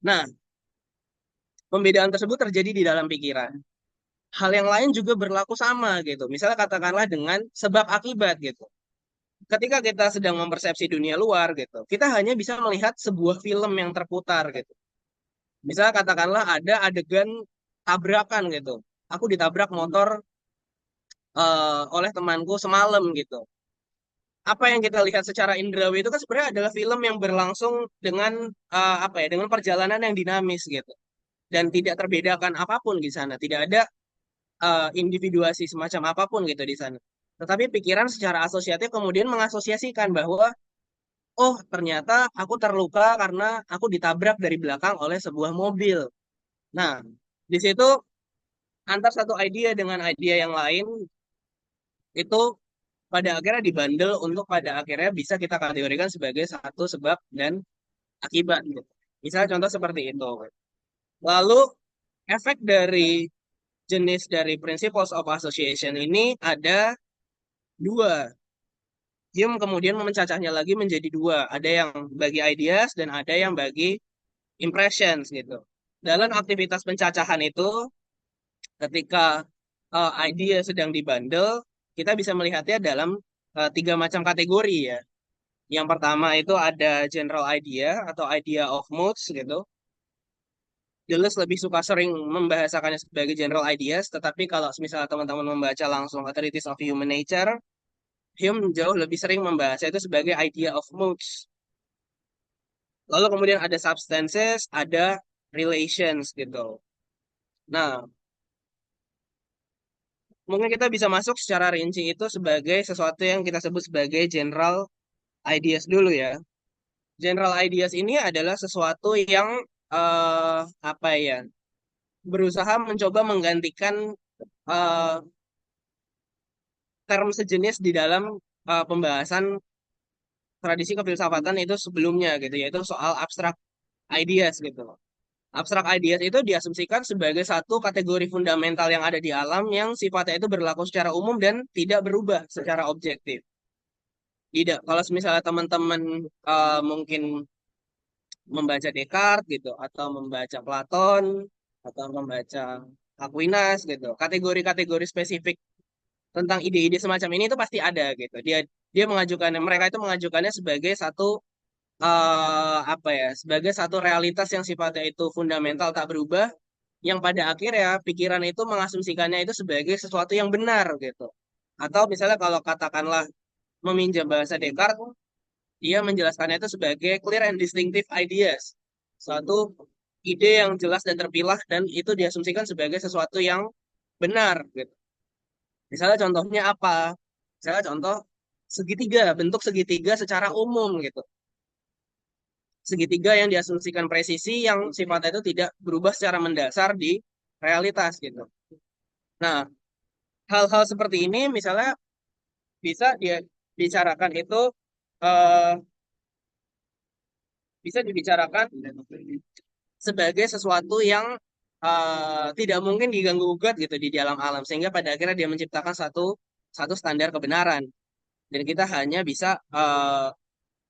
Nah, pembedaan tersebut terjadi di dalam pikiran. Hal yang lain juga berlaku sama gitu. Misalnya katakanlah dengan sebab akibat gitu. Ketika kita sedang mempersepsi dunia luar gitu, kita hanya bisa melihat sebuah film yang terputar gitu. Misalnya katakanlah ada adegan tabrakan gitu. Aku ditabrak motor oleh temanku semalam gitu. Apa yang kita lihat secara indrawi itu kan sebenarnya adalah film yang berlangsung dengan apa ya, dengan perjalanan yang dinamis gitu. Dan tidak terbedakan apapun di sana. Tidak ada individuasi semacam apapun gitu di sana. Tetapi pikiran secara asosiatif kemudian mengasosiasikan bahwa oh ternyata aku terluka karena aku ditabrak dari belakang oleh sebuah mobil. Nah, di situ antar satu ide dengan ide yang lain itu pada akhirnya dibandel untuk pada akhirnya bisa kita kategorikan sebagai satu sebab dan akibat gitu. Misalnya contoh seperti itu. Lalu efek dari jenis dari principles of association ini ada dua. Hume kemudian memecahnya lagi menjadi dua. Ada yang bagi ideas dan ada yang bagi impressions gitu. Dalam aktivitas pencacahan itu, ketika idea sedang dibandel, kita bisa melihatnya dalam tiga macam kategori ya. Yang pertama itu ada general idea atau idea of moods gitu. Deleuze lebih suka sering membahasakannya sebagai general ideas, tetapi kalau misalnya teman-teman membaca langsung Authorities of Human Nature, Hume jauh lebih sering membahasnya itu sebagai idea of moods. Lalu kemudian ada substances, ada relations gitu. Nah, mungkin kita bisa masuk secara rinci itu sebagai sesuatu yang kita sebut sebagai general ideas dulu ya. General ideas ini adalah sesuatu yang apa ya, berusaha mencoba menggantikan eh, term sejenis di dalam pembahasan tradisi kefilsafatan itu sebelumnya gitu, yaitu soal abstrak ideas gitu. Abstrak ideas itu diasumsikan sebagai satu kategori fundamental yang ada di alam yang sifatnya itu berlaku secara umum dan tidak berubah secara objektif. Tidak, kalau misalnya teman-teman mungkin membaca Descartes gitu, atau membaca Platon, atau membaca Aquinas gitu, kategori-kategori spesifik tentang ide-ide semacam ini itu pasti ada gitu. Dia dia mengajukan mereka itu mengajukannya sebagai satu apa ya, sebagai satu realitas yang sifatnya itu fundamental tak berubah, yang pada akhirnya pikiran itu mengasumsikannya itu sebagai sesuatu yang benar gitu. Atau misalnya kalau katakanlah meminjam bahasa Descartes, dia menjelaskannya itu sebagai clear and distinctive ideas. Suatu ide yang jelas dan terpilah dan itu diasumsikan sebagai sesuatu yang benar gitu. Misalnya contohnya apa? Misalnya contoh segitiga, bentuk segitiga secara umum gitu. Segitiga yang diasumsikan presisi yang sifatnya itu tidak berubah secara mendasar di realitas gitu. Nah, hal-hal seperti ini misalnya bisa dia bicarakan itu eh, bisa dibicarakan sebagai sesuatu yang tidak mungkin diganggu gugat gitu di dalam alam, sehingga pada akhirnya dia menciptakan satu satu standar kebenaran dan kita hanya bisa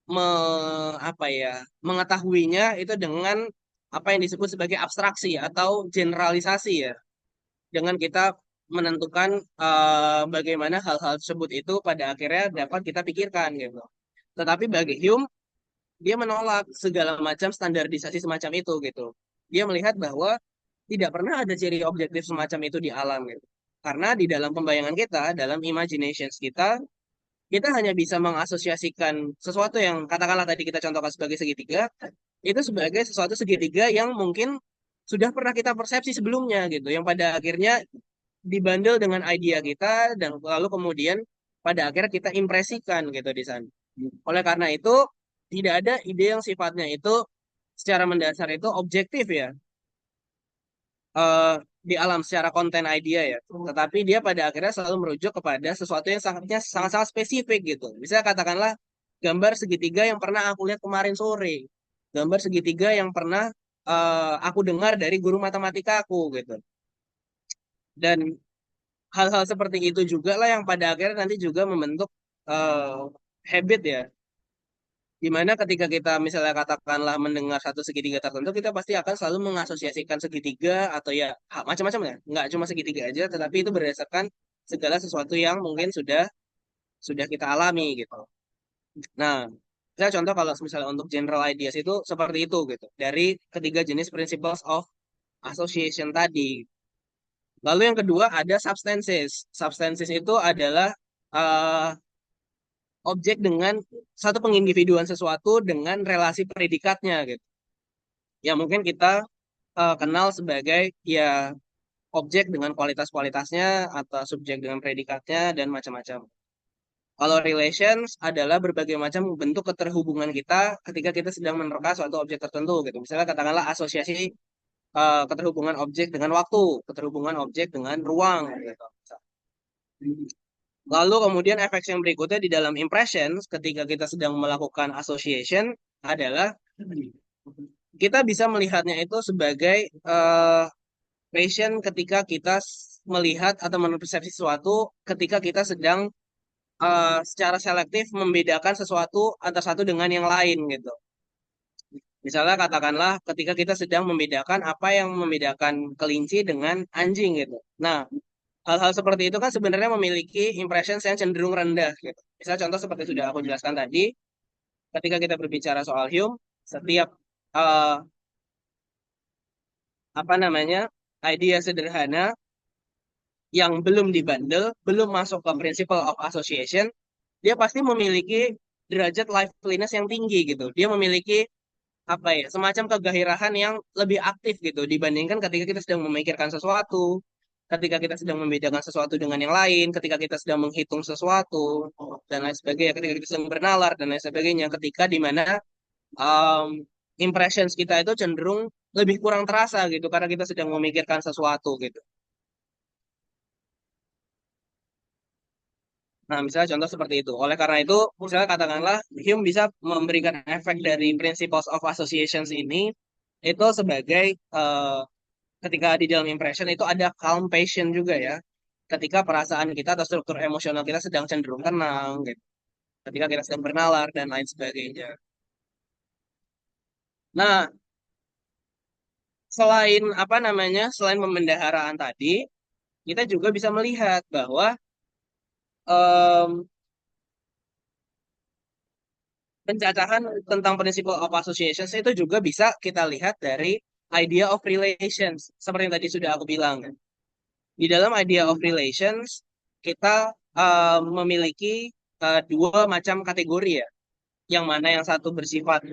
me, apa ya, mengetahuinya itu dengan apa yang disebut sebagai abstraksi atau generalisasi ya, dengan kita menentukan bagaimana hal-hal tersebut itu pada akhirnya dapat kita pikirkan gitu. Tetapi bagi Hume, dia menolak segala macam standarisasi semacam itu gitu. Dia melihat bahwa tidak pernah ada ciri objektif semacam itu di alam gitu. Karena di dalam pembayangan kita, dalam imaginations kita, kita hanya bisa mengasosiasikan sesuatu yang katakanlah tadi kita contohkan sebagai segitiga, itu sebagai sesuatu segitiga yang mungkin sudah pernah kita persepsi sebelumnya gitu, yang pada akhirnya dibandel dengan idea kita dan lalu kemudian pada akhirnya kita impresikan gitu di sana. Oleh karena itu, tidak ada ide yang sifatnya itu secara mendasar itu objektif ya, eh, di alam secara konten idea ya. Tetapi dia pada akhirnya selalu merujuk kepada sesuatu yang sangat-sangat spesifik gitu. Misalnya katakanlah gambar segitiga yang pernah aku lihat kemarin sore. Gambar segitiga yang pernah aku dengar dari guru matematika aku gitu. Dan hal-hal seperti itu juga lah yang pada akhirnya nanti juga membentuk habit ya. Dimana ketika kita misalnya katakanlah mendengar satu segitiga tertentu, kita pasti akan selalu mengasosiasikan segitiga atau ya macam-macam ya. Nggak cuma segitiga aja, tetapi itu berdasarkan segala sesuatu yang mungkin sudah kita alami gitu. Nah, saya contoh kalau misalnya untuk general ideas itu seperti itu gitu. Dari ketiga jenis principles of association tadi. Lalu yang kedua ada substances. Substances itu adalah eh, objek dengan satu pengindividuan sesuatu dengan relasi predikatnya gitu. Yang mungkin kita kenal sebagai ya objek dengan kualitas-kualitasnya atau subjek dengan predikatnya dan macam-macam. Kalau relations adalah berbagai macam bentuk keterhubungan kita ketika kita sedang menerka suatu objek tertentu gitu. Misalnya katakanlah asosiasi keterhubungan objek dengan waktu, keterhubungan objek dengan ruang gitu. Lalu kemudian efek yang berikutnya di dalam impressions ketika kita sedang melakukan association adalah kita bisa melihatnya itu sebagai passion ketika kita melihat atau mempersepsi sesuatu ketika kita sedang secara selektif membedakan sesuatu antara satu dengan yang lain gitu. Misalnya katakanlah ketika kita sedang membedakan apa yang membedakan kelinci dengan anjing gitu. Nah, hal-hal seperti itu kan sebenarnya memiliki impressions yang cenderung rendah gitu. Misal contoh seperti sudah aku jelaskan tadi, ketika kita berbicara soal Hume, setiap eh, apa namanya idea sederhana yang belum dibandel, belum masuk ke principle of association, dia pasti memiliki derajat liveliness yang tinggi gitu. Dia memiliki apa ya, semacam kegairahan yang lebih aktif gitu dibandingkan ketika kita sedang memikirkan sesuatu, ketika kita sedang membedakan sesuatu dengan yang lain, ketika kita sedang menghitung sesuatu dan lain sebagainya, ketika kita sedang bernalar dan lain sebagainya, ketika di mana impressions kita itu cenderung lebih kurang terasa gitu karena kita sedang memikirkan sesuatu gitu. Nah, misalnya contoh seperti itu. Oleh karena itu, misalnya katakanlah Hume bisa memberikan efek dari principles of associations ini itu sebagai ketika di dalam impression itu ada calm passion juga ya. Ketika perasaan kita atau struktur emosional kita sedang cenderung tenang gitu. Ketika kita sedang bernalar dan lain sebagainya. Nah, selain apa namanya, selain pembendaharaan tadi, kita juga bisa melihat bahwa em, pencacahan tentang principle of associations itu juga bisa kita lihat dari idea of relations. Seperti yang tadi sudah aku bilang. Di dalam idea of relations, kita memiliki dua macam kategori ya. Yang mana yang satu bersifat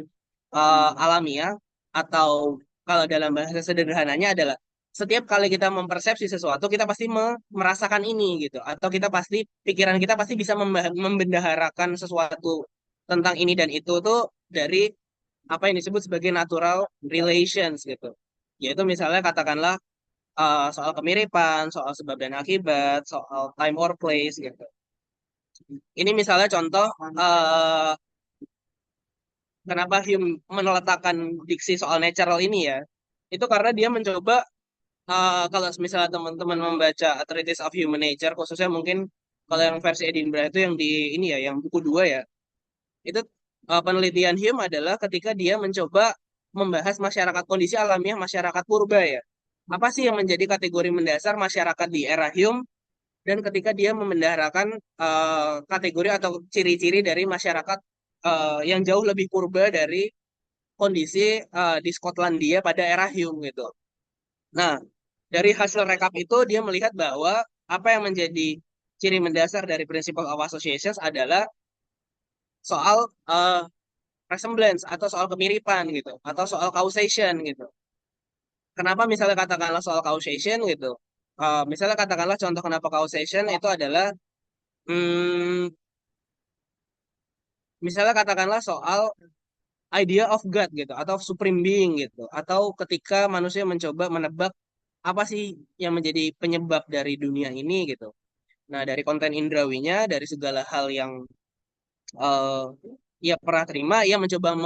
alamiah atau kalau dalam bahasa sederhananya adalah setiap kali kita mempersepsi sesuatu kita pasti merasakan ini gitu atau kita pasti pikiran kita pasti bisa membendaharakan sesuatu tentang ini dan itu tuh dari apa yang disebut sebagai natural relations gitu. Yaitu misalnya katakanlah soal kemiripan, soal sebab dan akibat, soal time or place gitu. Ini misalnya contoh kenapa Hume meletakkan diksi soal natural ini ya. Itu karena dia mencoba kalau misalnya teman-teman membaca A Treatise of Human Nature khususnya mungkin kalau yang versi Edinburgh itu yang di ini ya, yang buku dua ya. Itu penelitian Hume adalah ketika dia mencoba membahas masyarakat kondisi alamiah masyarakat purba ya. Apa sih yang menjadi kategori mendasar masyarakat di era Hume dan ketika dia memendaharakan kategori atau ciri-ciri dari masyarakat yang jauh lebih purba dari kondisi di Skotlandia pada era Hume gitu. Nah, dari hasil rekap itu dia melihat bahwa apa yang menjadi ciri mendasar dari principle of associations adalah soal resemblance atau soal kemiripan gitu atau soal causation gitu. Kenapa misalnya katakanlah soal causation gitu? Misalnya katakanlah contoh kenapa causation itu adalah hmm, misalnya katakanlah soal idea of God gitu atau supreme being gitu atau ketika manusia mencoba menebak apa sih yang menjadi penyebab dari dunia ini gitu. Nah, dari konten indrawinya, dari segala hal yang uh, ia pernah terima, ia mencoba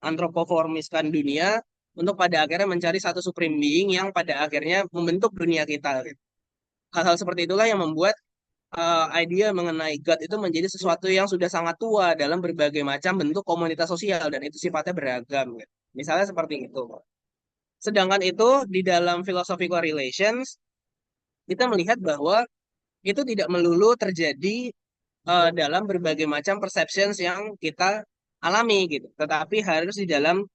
antropoformiskan dunia untuk pada akhirnya mencari satu supreme being yang pada akhirnya membentuk dunia kita gitu. Hal-hal seperti itulah yang membuat idea mengenai God itu menjadi sesuatu yang sudah sangat tua dalam berbagai macam bentuk komunitas sosial dan itu sifatnya beragam, gitu. Misalnya seperti itu. Sedangkan itu di dalam philosophical relations kita melihat bahwa itu tidak melulu terjadi dalam berbagai macam perceptions yang kita alami gitu, tetapi harus di dalam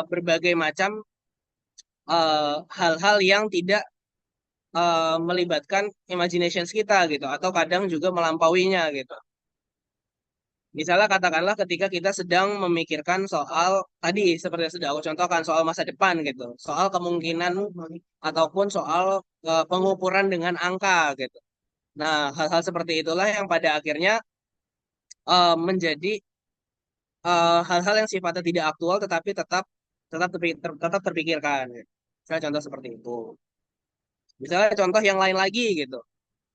berbagai macam hal-hal yang tidak melibatkan imaginations kita gitu, atau kadang juga melampauinya gitu. Misalnya katakanlah ketika kita sedang memikirkan soal tadi seperti yang sudah aku contohkan soal masa depan gitu, soal kemungkinan ataupun soal pengukuran dengan angka gitu. Nah, hal-hal seperti itulah yang pada akhirnya menjadi hal-hal yang sifatnya tidak aktual tetapi tetap terpikirkan. Misalnya contoh seperti itu. Misalnya contoh yang lain lagi gitu.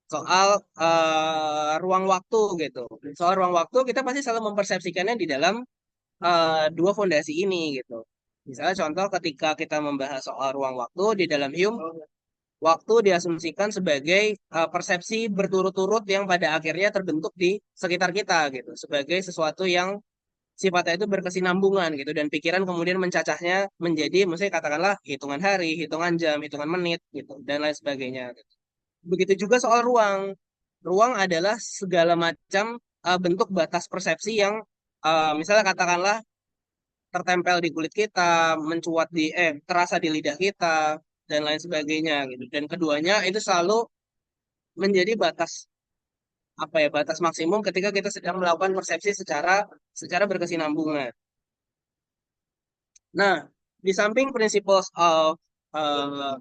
Soal ruang waktu gitu. Soal ruang waktu kita pasti selalu mempersepsikannya di dalam dua fondasi ini gitu. Misalnya contoh ketika kita membahas soal ruang waktu di dalam Hume, waktu diasumsikan sebagai persepsi berturut-turut yang pada akhirnya terbentuk di sekitar kita gitu, sebagai sesuatu yang sifatnya itu berkesinambungan gitu dan pikiran kemudian mencacahnya menjadi misalnya katakanlah hitungan hari, hitungan jam, hitungan menit gitu dan lain sebagainya gitu. Begitu juga soal ruang. Ruang adalah segala macam bentuk batas persepsi yang misalnya katakanlah tertempel di kulit kita, mencuat terasa di lidah kita dan lain sebagainya gitu. Dan keduanya itu selalu menjadi batas apa ya, batas maksimum ketika kita sedang melakukan persepsi secara berkesinambungan. Nah, di samping principles of uh,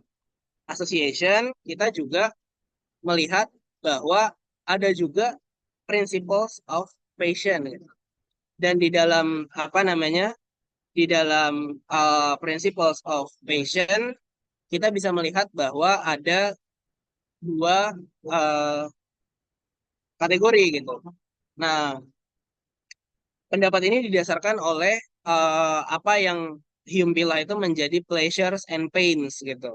association, kita juga melihat bahwa ada juga principles of passion gitu. Dan di dalam apa namanya? Di dalam principles of passion, kita bisa melihat bahwa ada dua uh, kategori gitu. Nah, pendapat ini didasarkan oleh apa yang Hume bilang itu menjadi pleasures and pains gitu.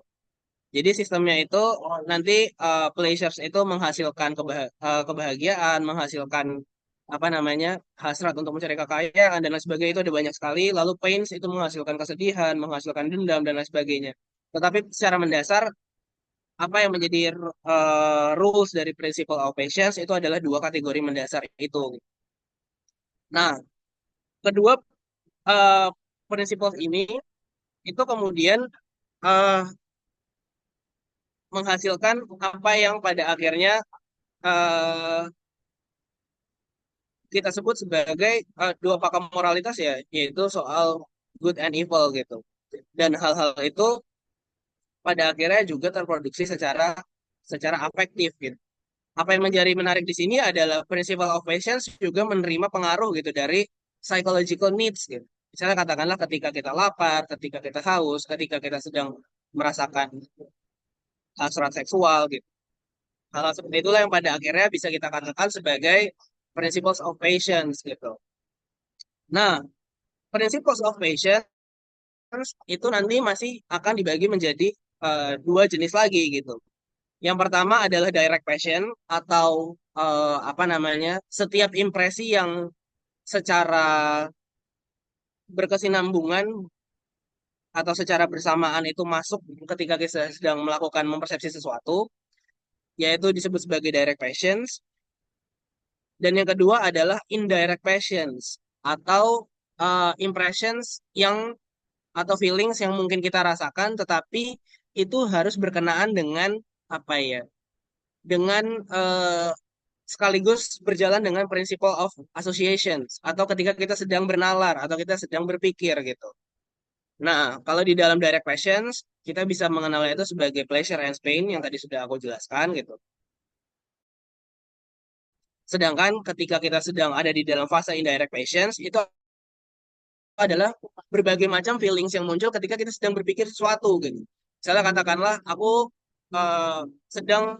Jadi sistemnya itu nanti pleasures itu menghasilkan kebahagiaan, menghasilkan apa namanya hasrat untuk mencari kekayaan dan lain sebagainya itu ada banyak sekali. Lalu pains itu menghasilkan kesedihan, menghasilkan dendam dan lain sebagainya. Tetapi secara mendasar apa yang menjadi rules dari principle of patience itu adalah dua kategori mendasar itu. Nah, kedua uh, prinsipal ini itu kemudian uh, menghasilkan apa yang pada akhirnya uh, kita sebut sebagai dua pakem moralitas ya, yaitu soal good and evil gitu. Dan hal-hal itu pada akhirnya juga terproduksi secara secara afektif gitu. Apa yang menjadi menarik di sini adalah principle of patience juga menerima pengaruh gitu dari psychological needs gitu. Misalnya katakanlah ketika kita lapar, ketika kita haus, ketika kita sedang merasakan hasrat seksual gitu. Hal-hal seperti itulah yang pada akhirnya bisa kita katakan sebagai principles of patience gitu. Nah, principles of patience itu nanti masih akan dibagi menjadi dua jenis lagi gitu. Yang pertama adalah direct passion atau apa namanya, setiap impresi yang secara berkesinambungan atau secara bersamaan itu masuk ketika kita sedang melakukan mempersepsi sesuatu, yaitu disebut sebagai direct passions. Dan yang kedua adalah indirect passions atau impressions yang atau feelings yang mungkin kita rasakan, tetapi itu harus berkenaan dengan apa ya? Dengan sekaligus berjalan dengan principle of associations atau ketika kita sedang bernalar atau kita sedang berpikir gitu. Nah, kalau di dalam direct passions kita bisa mengenalnya itu sebagai pleasure and pain yang tadi sudah aku jelaskan gitu. Sedangkan ketika kita sedang ada di dalam fase indirect passions itu adalah berbagai macam feelings yang muncul ketika kita sedang berpikir sesuatu gitu. Misalnya katakanlah aku eh, sedang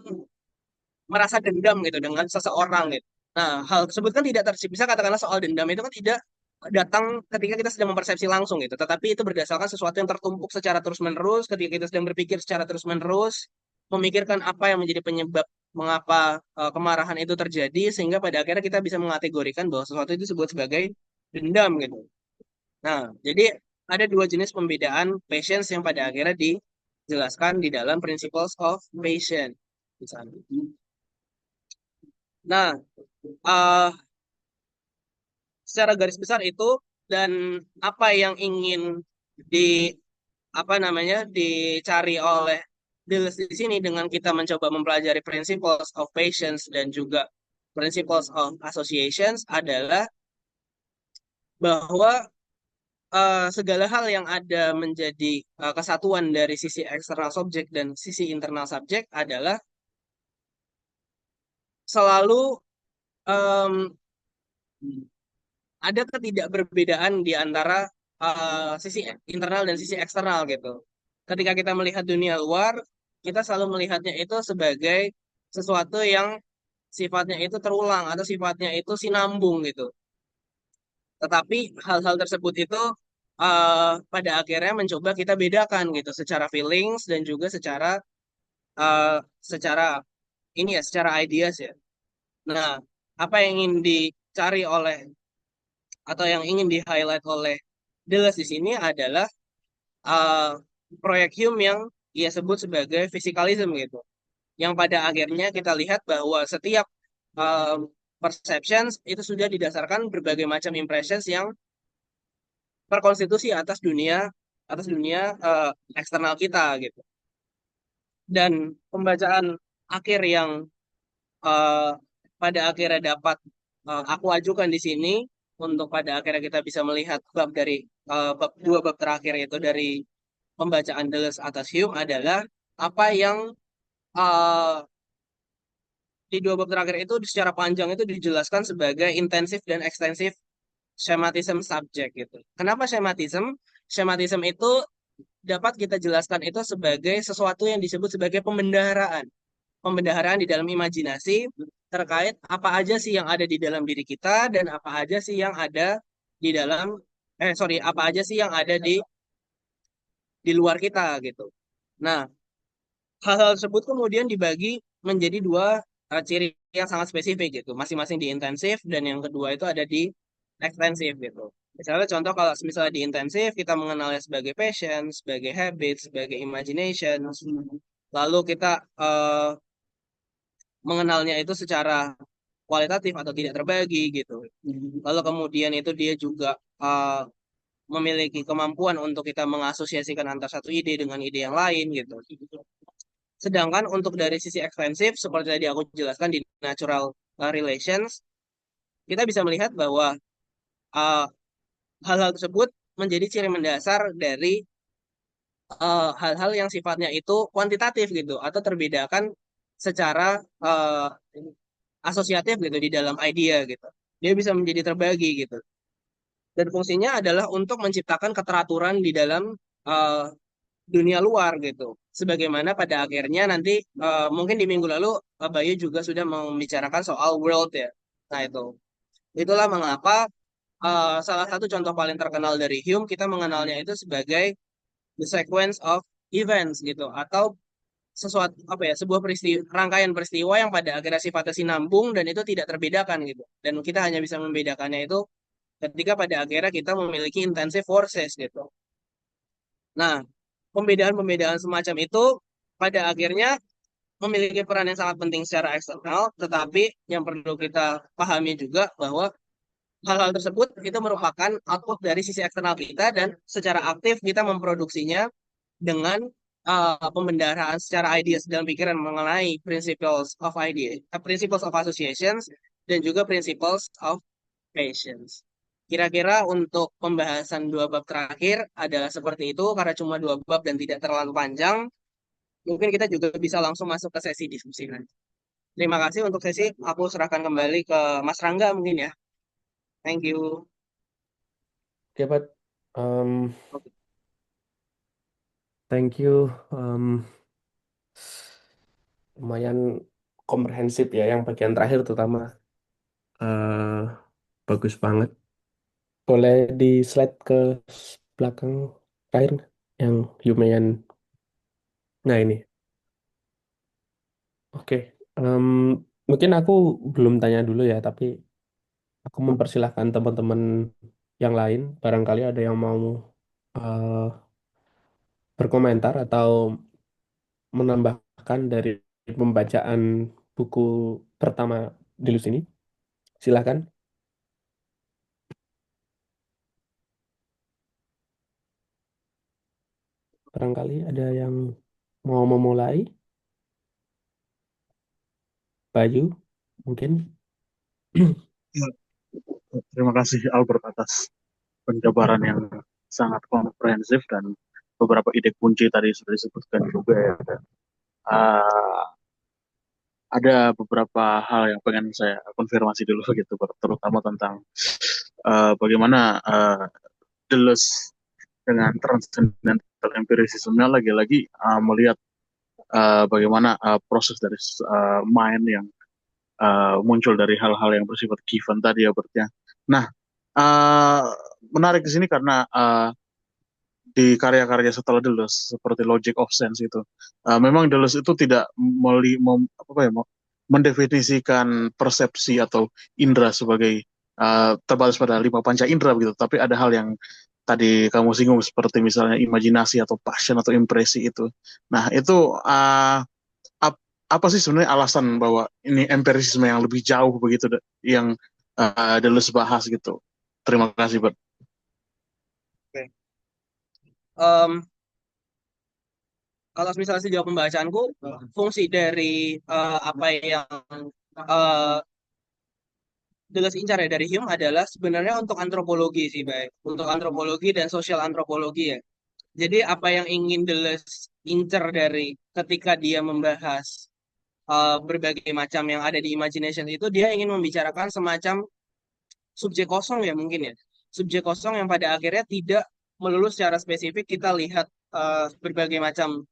merasa dendam gitu dengan seseorang gitu. Nah, hal tersebut kan tidak bisa katakanlah soal dendam itu kan tidak datang ketika kita sedang mempersepsi langsung gitu, tetapi itu berdasarkan sesuatu yang tertumpuk secara terus-menerus ketika kita sedang berpikir secara terus-menerus memikirkan apa yang menjadi penyebab mengapa kemarahan itu terjadi, sehingga pada akhirnya kita bisa mengategorikan bahwa sesuatu itu disebut sebagai dendam gitu. Nah, jadi ada dua jenis pembedaan patience yang pada akhirnya dijelaskan di dalam Principles of Patience. Misalnya. Nah, eh, secara garis besar itu dan apa yang ingin di apa namanya dicari oleh Deleuze di sini dengan kita mencoba mempelajari Principles of Patience dan juga Principles of Associations adalah bahwa segala hal yang ada menjadi kesatuan dari sisi eksternal subjek dan sisi internal subjek adalah selalu em, ada ketidakberbedaan di antara sisi internal dan sisi eksternal gitu. Ketika kita melihat dunia luar, kita selalu melihatnya itu sebagai sesuatu yang sifatnya itu terulang atau sifatnya itu sinambung gitu. Tetapi hal-hal tersebut itu pada akhirnya mencoba kita bedakan gitu secara feelings dan juga eh, secara ini ya, secara ideas ya. Nah, apa yang ingin dicari oleh atau yang ingin di-highlight oleh Deleuze di sini adalah uh, proyek Hume yang ia sebut sebagai physicalism gitu. Yang pada akhirnya kita lihat bahwa setiap perceptions itu sudah didasarkan berbagai macam impressions yang terkonstitusi atas dunia eksternal kita gitu. Dan pembacaan akhir yang eh, pada akhirnya dapat aku ajukan di sini untuk pada akhirnya kita bisa melihat dua bab terakhir itu dari pembacaan Deleuze atas Hume adalah apa yang eh, di dua bab terakhir itu secara panjang itu dijelaskan sebagai intensif dan ekstensif schematism subject gitu. Kenapa schematism? Schematism itu dapat kita jelaskan itu sebagai sesuatu yang disebut sebagai pembendaharaan. Pembendaharaan di dalam imajinasi terkait apa aja sih yang ada di dalam diri kita dan apa aja sih yang ada di dalam apa aja sih yang ada di luar kita gitu. Nah, hal-hal tersebut kemudian dibagi menjadi dua ciri yang sangat spesifik gitu, masing-masing di intensif dan yang kedua itu ada di ekstensif gitu. Misalnya contoh kalau misalnya di intensif kita mengenalnya sebagai passion, sebagai habit, sebagai imagination, lalu kita mengenalnya itu secara kualitatif atau tidak terbagi gitu. Lalu kemudian itu dia juga memiliki kemampuan untuk kita mengasosiasikan antara satu ide dengan ide yang lain gitu. Sedangkan untuk dari sisi ekstensif, seperti tadi aku jelaskan di natural relations, kita bisa melihat bahwa uh, hal-hal tersebut menjadi ciri mendasar dari hal-hal yang sifatnya itu kuantitatif gitu, atau terbedakan secara uh, asosiatif gitu di dalam idea gitu. Dia bisa menjadi terbagi gitu. Dan fungsinya adalah untuk menciptakan keteraturan di dalam uh, dunia luar gitu. Sebagaimana pada akhirnya nanti mungkin di minggu lalu Bayu juga sudah membicarakan soal world ya. Nah itu. Itulah mengapa salah satu contoh paling terkenal dari Hume kita mengenalnya itu sebagai the sequence of events gitu atau sesuatu apa ya sebuah peristiwa rangkaian peristiwa yang pada akhirnya sifatnya sinambung dan itu tidak terbedakan gitu. Dan kita hanya bisa membedakannya itu ketika pada akhirnya kita memiliki intensive forces gitu. Nah, pembedaan-pembedaan semacam itu pada akhirnya memiliki peran yang sangat penting secara eksternal, tetapi yang perlu kita pahami juga bahwa hal-hal tersebut itu merupakan output dari sisi eksternal kita dan secara aktif kita memproduksinya dengan pembendaharaan secara ideas dalam pikiran mengenai principles of associations dan juga principles of patience. Kira-kira untuk pembahasan dua bab terakhir adalah seperti itu karena cuma dua bab dan tidak terlalu panjang. Mungkin kita juga bisa langsung masuk ke sesi diskusi nanti. Terima kasih untuk sesi. Aku serahkan kembali ke Mas Rangga mungkin ya. Thank you. Oke, Pak. Um, Oke. thank you. Lumayan komprehensif ya, yang bagian terakhir terutama. eh Bagus banget. Boleh di slide ke belakang terakhir yang lumayan. Nah ini. Oke. Em, Mungkin aku belum tanya dulu ya, tapi aku mempersilahkan teman-teman yang lain, barangkali ada yang mau eh, berkomentar atau menambahkan dari pembacaan buku pertama Dilus ini. Silahkan, barangkali ada yang mau memulai. Bayu, mungkin. Ya, terima kasih Albert atas penjabaran yang sangat komprehensif dan beberapa ide kunci tadi sudah disebutkan juga ya. Ah, ada beberapa hal yang pengen saya konfirmasi dulu gitu, terutama tentang bagaimana Deleuze dengan transcendental empiricism-nya lagi-lagi melihat bagaimana proses dari mind yang muncul dari hal-hal yang bersifat given tadi ya Bert ya. Nah, uh, menarik di sini karena di karya-karya setelah Deleuze seperti Logic of Sense itu, memang Deleuze itu tidak apa ya, mendefinisikan persepsi atau indera sebagai terbatas pada lima panca indera begitu, tapi ada hal yang tadi kamu singgung seperti misalnya imajinasi atau passion atau impresi itu. Nah, itu ap- apa sih sebenarnya alasan bahwa ini empirisisme yang lebih jauh begitu yang Deleuze bahas gitu. Terima kasih, Bert. Oke. Em, Kalau misalnya sejauh pembacaanku, fungsi dari apa yang eh Deleuze incar ya dari Hume adalah sebenarnya untuk antropologi sih, baik. Untuk antropologi dan sosial antropologi ya. Jadi apa yang ingin Deleuze incar dari ketika dia membahas berbagai macam yang ada di imagination itu, dia ingin membicarakan semacam subjek kosong ya mungkin ya. Subjek kosong yang pada akhirnya tidak melulu secara spesifik kita lihat berbagai macam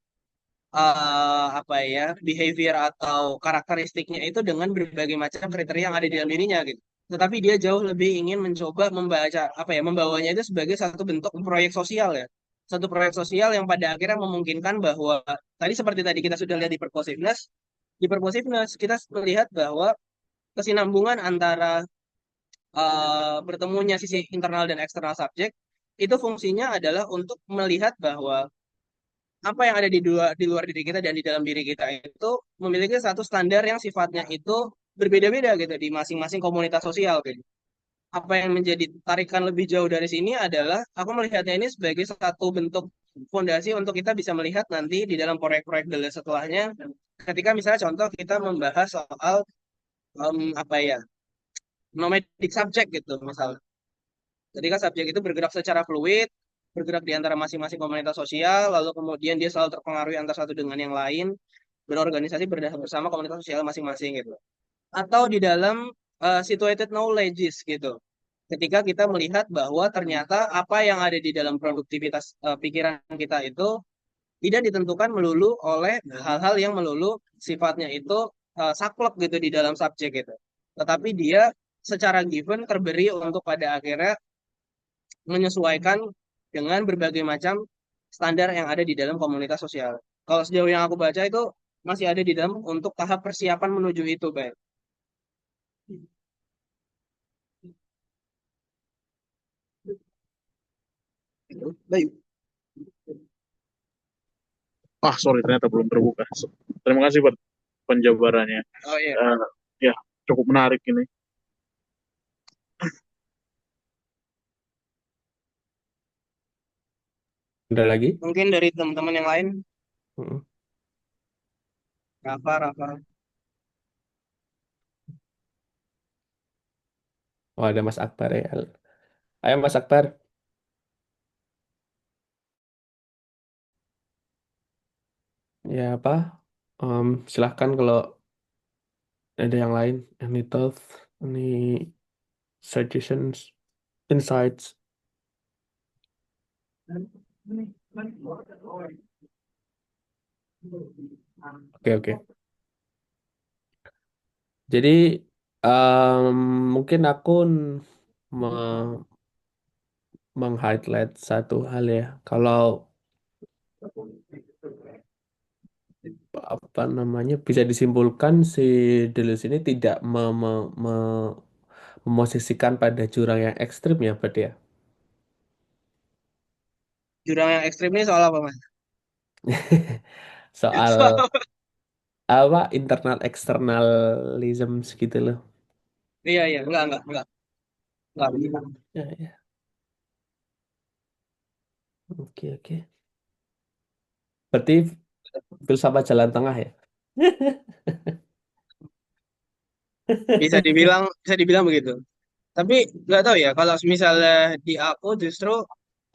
apa ya behavior atau karakteristiknya itu dengan berbagai macam kriteria yang ada di dalam dirinya gitu. Tetapi dia jauh lebih ingin mencoba membaca apa ya membawanya itu sebagai satu bentuk proyek sosial ya. Satu proyek sosial yang pada akhirnya memungkinkan bahwa tadi seperti tadi kita sudah lihat di purposiveness kita melihat bahwa kesinambungan antara bertemunya sisi internal dan eksternal subjek itu fungsinya adalah untuk melihat bahwa apa yang ada di luar diri kita dan di dalam diri kita itu memiliki satu standar yang sifatnya itu berbeda-beda gitu di masing-masing komunitas sosial gitu. Apa yang menjadi tarikan lebih jauh dari sini adalah aku melihatnya ini sebagai satu bentuk fondasi untuk kita bisa melihat nanti di dalam proyek-proyek Deleuze setelahnya ketika misalnya contoh kita membahas soal apa ya nomadic subject gitu misalnya. Ketika subjek itu bergerak secara fluid, bergerak di antara masing-masing komunitas sosial, lalu kemudian dia selalu terpengaruhi antara satu dengan yang lain, berorganisasi bersama komunitas sosial masing-masing gitu. Atau di dalam situated knowledge gitu. Ketika kita melihat bahwa ternyata apa yang ada di dalam produktivitas pikiran kita itu tidak ditentukan melulu oleh hal-hal yang melulu sifatnya itu saklek gitu di dalam subjek gitu. Tetapi dia secara given terberi untuk pada akhirnya menyesuaikan dengan berbagai macam standar yang ada di dalam komunitas sosial. Kalau sejauh yang aku baca itu masih ada di dalam untuk tahap persiapan menuju itu, baik. Baik. Ah, sorry, ternyata belum terbuka. Terima kasih buat penjabarannya. Oh iya, Eh, ya, cukup menarik ini. Ada lagi? mungkin dari teman-teman yang lain, Mm-mm. Rafa. Oh, ada Mas Akbar ya. Ayo Mas Akbar. Ya apa? Silahkan kalau ada yang lain. Any thoughts? Any suggestions? Insights? Oke, oke. Jadi em, mungkin aku me- meng-highlight satu hal ya. Kalau apa namanya, bisa disimpulkan si Deleuze ini tidak memosisikan pada jurang yang ekstrim ya berarti ya. Jurang yang ekstrim ini soal apa, Mas? Soal apa internal eksternalism gitu loh. Iya, iya, enggak begitu. Ya, ya. Oke, oke. Berarti filsafat jalan tengah ya. Bisa dibilang begitu. Tapi nggak tahu ya, kalau misalnya di aku justru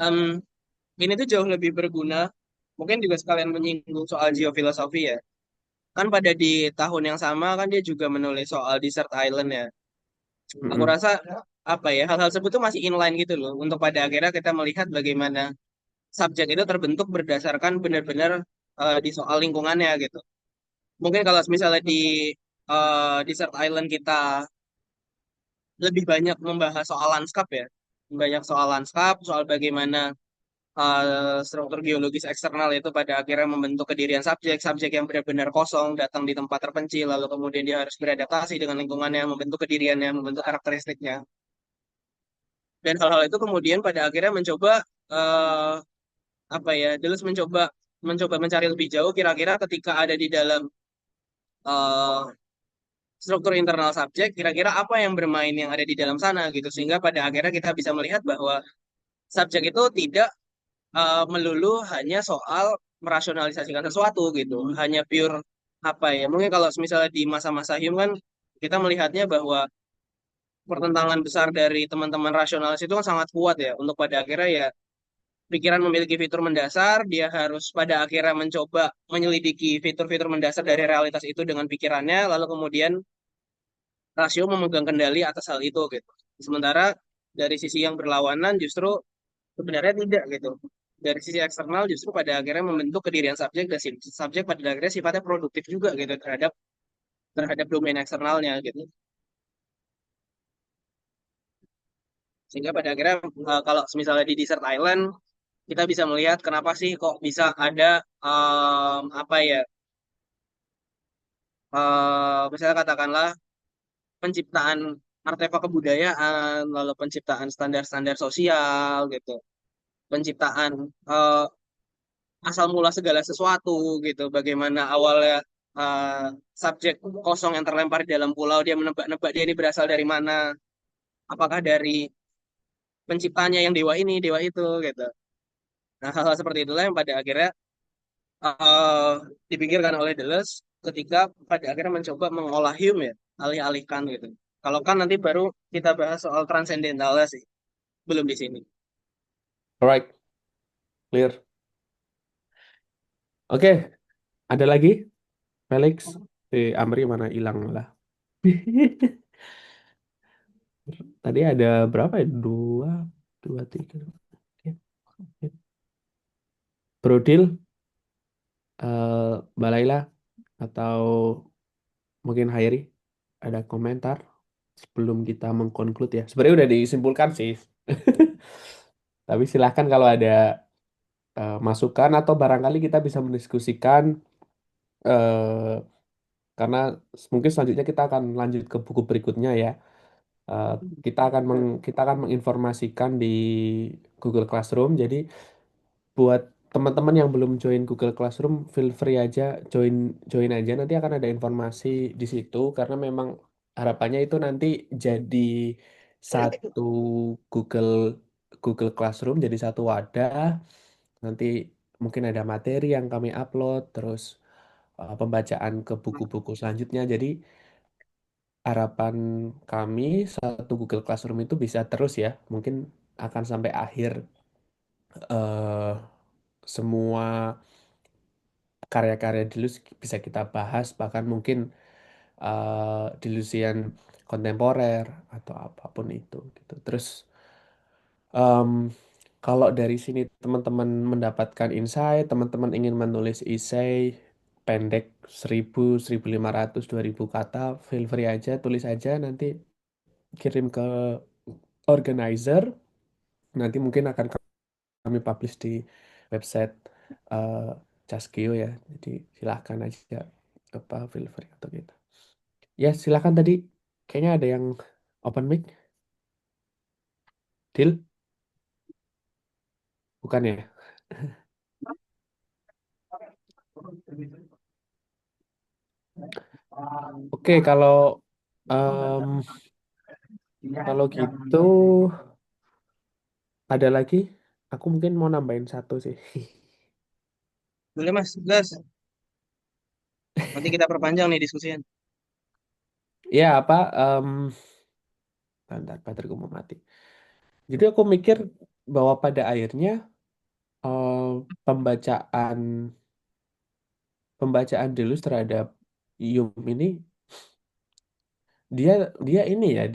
em, ini tuh jauh lebih berguna. Mungkin juga sekalian menyinggung soal geofilosofi ya. Kan pada di tahun yang sama kan dia juga menulis soal desert island ya. Aku Mm-mm. rasa apa ya, hal-hal tersebut tuh masih inline gitu loh. Untuk pada akhirnya kita melihat bagaimana subjek itu terbentuk berdasarkan benar-benar di soal lingkungannya gitu. Mungkin kalau misalnya di desert island kita lebih banyak membahas soal lanskap ya. Banyak soal lanskap, soal bagaimana struktur geologis eksternal itu pada akhirnya membentuk kedirian subjek, subjek yang benar-benar kosong, datang di tempat terpencil, lalu kemudian dia harus beradaptasi dengan lingkungannya, membentuk kediriannya, membentuk karakteristiknya. Dan hal-hal itu kemudian pada akhirnya mencoba eh, apa ya, Deleuze mencoba mencoba mencari lebih jauh kira-kira ketika ada di dalam eh, struktur internal subjek, kira-kira apa yang bermain yang ada di dalam sana gitu, sehingga pada akhirnya kita bisa melihat bahwa subjek itu tidak melulu hanya soal merasionalisasikan sesuatu gitu, hanya pure apa ya? Mungkin kalau misalnya di masa-masa Hume kan kita melihatnya bahwa pertentangan besar dari teman-teman rasionalis itu kan sangat kuat ya, untuk pada akhirnya ya pikiran memiliki fitur mendasar, dia harus pada akhirnya mencoba menyelidiki fitur-fitur mendasar dari realitas itu dengan pikirannya, lalu kemudian rasio memegang kendali atas hal itu gitu. Sementara dari sisi yang berlawanan justru sebenarnya tidak gitu. Dari sisi eksternal justru pada akhirnya membentuk kedirian subjek dan subjek pada akhirnya sifatnya produktif juga gitu terhadap terhadap domain eksternalnya gitu. Sehingga pada akhirnya kalau misalnya di Desert Island kita bisa melihat kenapa sih kok bisa ada apa ya misalnya katakanlah penciptaan artefak kebudayaan, lalu penciptaan standar-standar sosial gitu, penciptaan eh, asal mula segala sesuatu gitu. Bagaimana awalnya eh, subjek kosong yang terlempar di dalam pulau, dia menebak-nebak dia ini berasal dari mana? Apakah dari penciptanya yang dewa ini, dewa itu gitu. Nah, hal-hal seperti itulah yang pada akhirnya eh, dipikirkan oleh Deleuze ketika pada akhirnya mencoba mengolah Hume ya, alih-alihkan gitu. Kalau kan nanti baru kita bahas soal transcendentalnya sih, belum di sini. Alright, clear. Oke, ada lagi Felix? Amri mana hilang lah. Tadi ada berapa ya? Dua, dua, tiga. Oke. Brodil, Mbak Laila, atau mungkin Hairi, ada komentar sebelum kita mengkonklude ya. Sebenarnya udah disimpulkan sih. Tapi silahkan kalau ada masukan atau barangkali kita bisa mendiskusikan eh, karena mungkin selanjutnya kita akan lanjut ke buku berikutnya ya. Eh, kita akan menginformasikan di Google Classroom. Jadi buat teman-teman yang belum join Google Classroom, feel free aja join join aja. Nanti akan ada informasi di situ karena memang harapannya itu nanti jadi satu Google Google Classroom, jadi satu wadah. Nanti mungkin ada materi yang kami upload, terus pembacaan ke buku-buku selanjutnya. Jadi harapan kami satu Google Classroom itu bisa terus ya, mungkin akan sampai akhir eh, semua karya-karya Deleuze bisa kita bahas, bahkan mungkin Deleuzian kontemporer atau apapun itu gitu. Terus em, kalau dari sini teman-teman mendapatkan insight, teman-teman ingin menulis essay pendek 1.000, 1.500, 2.000 kata, feel free aja, tulis aja, nanti kirim ke organizer. Nanti mungkin akan kami publish di website eh, Caskio ya. Jadi silahkan aja apa feel free atau gitu. Ya silahkan tadi kayaknya ada yang open mic, Deal? Bukan ya? Oke, em, kalau gitu ada lagi. Aku mungkin mau nambahin satu sih. Boleh Mas, gas. Nanti kita perpanjang nih diskusinya. Ya apa? Bentar, bateraiku mau mati. Jadi aku mikir bahwa pada akhirnya eh, pembacaan pembacaan Deleuze terhadap Hume ini dia dia ini ya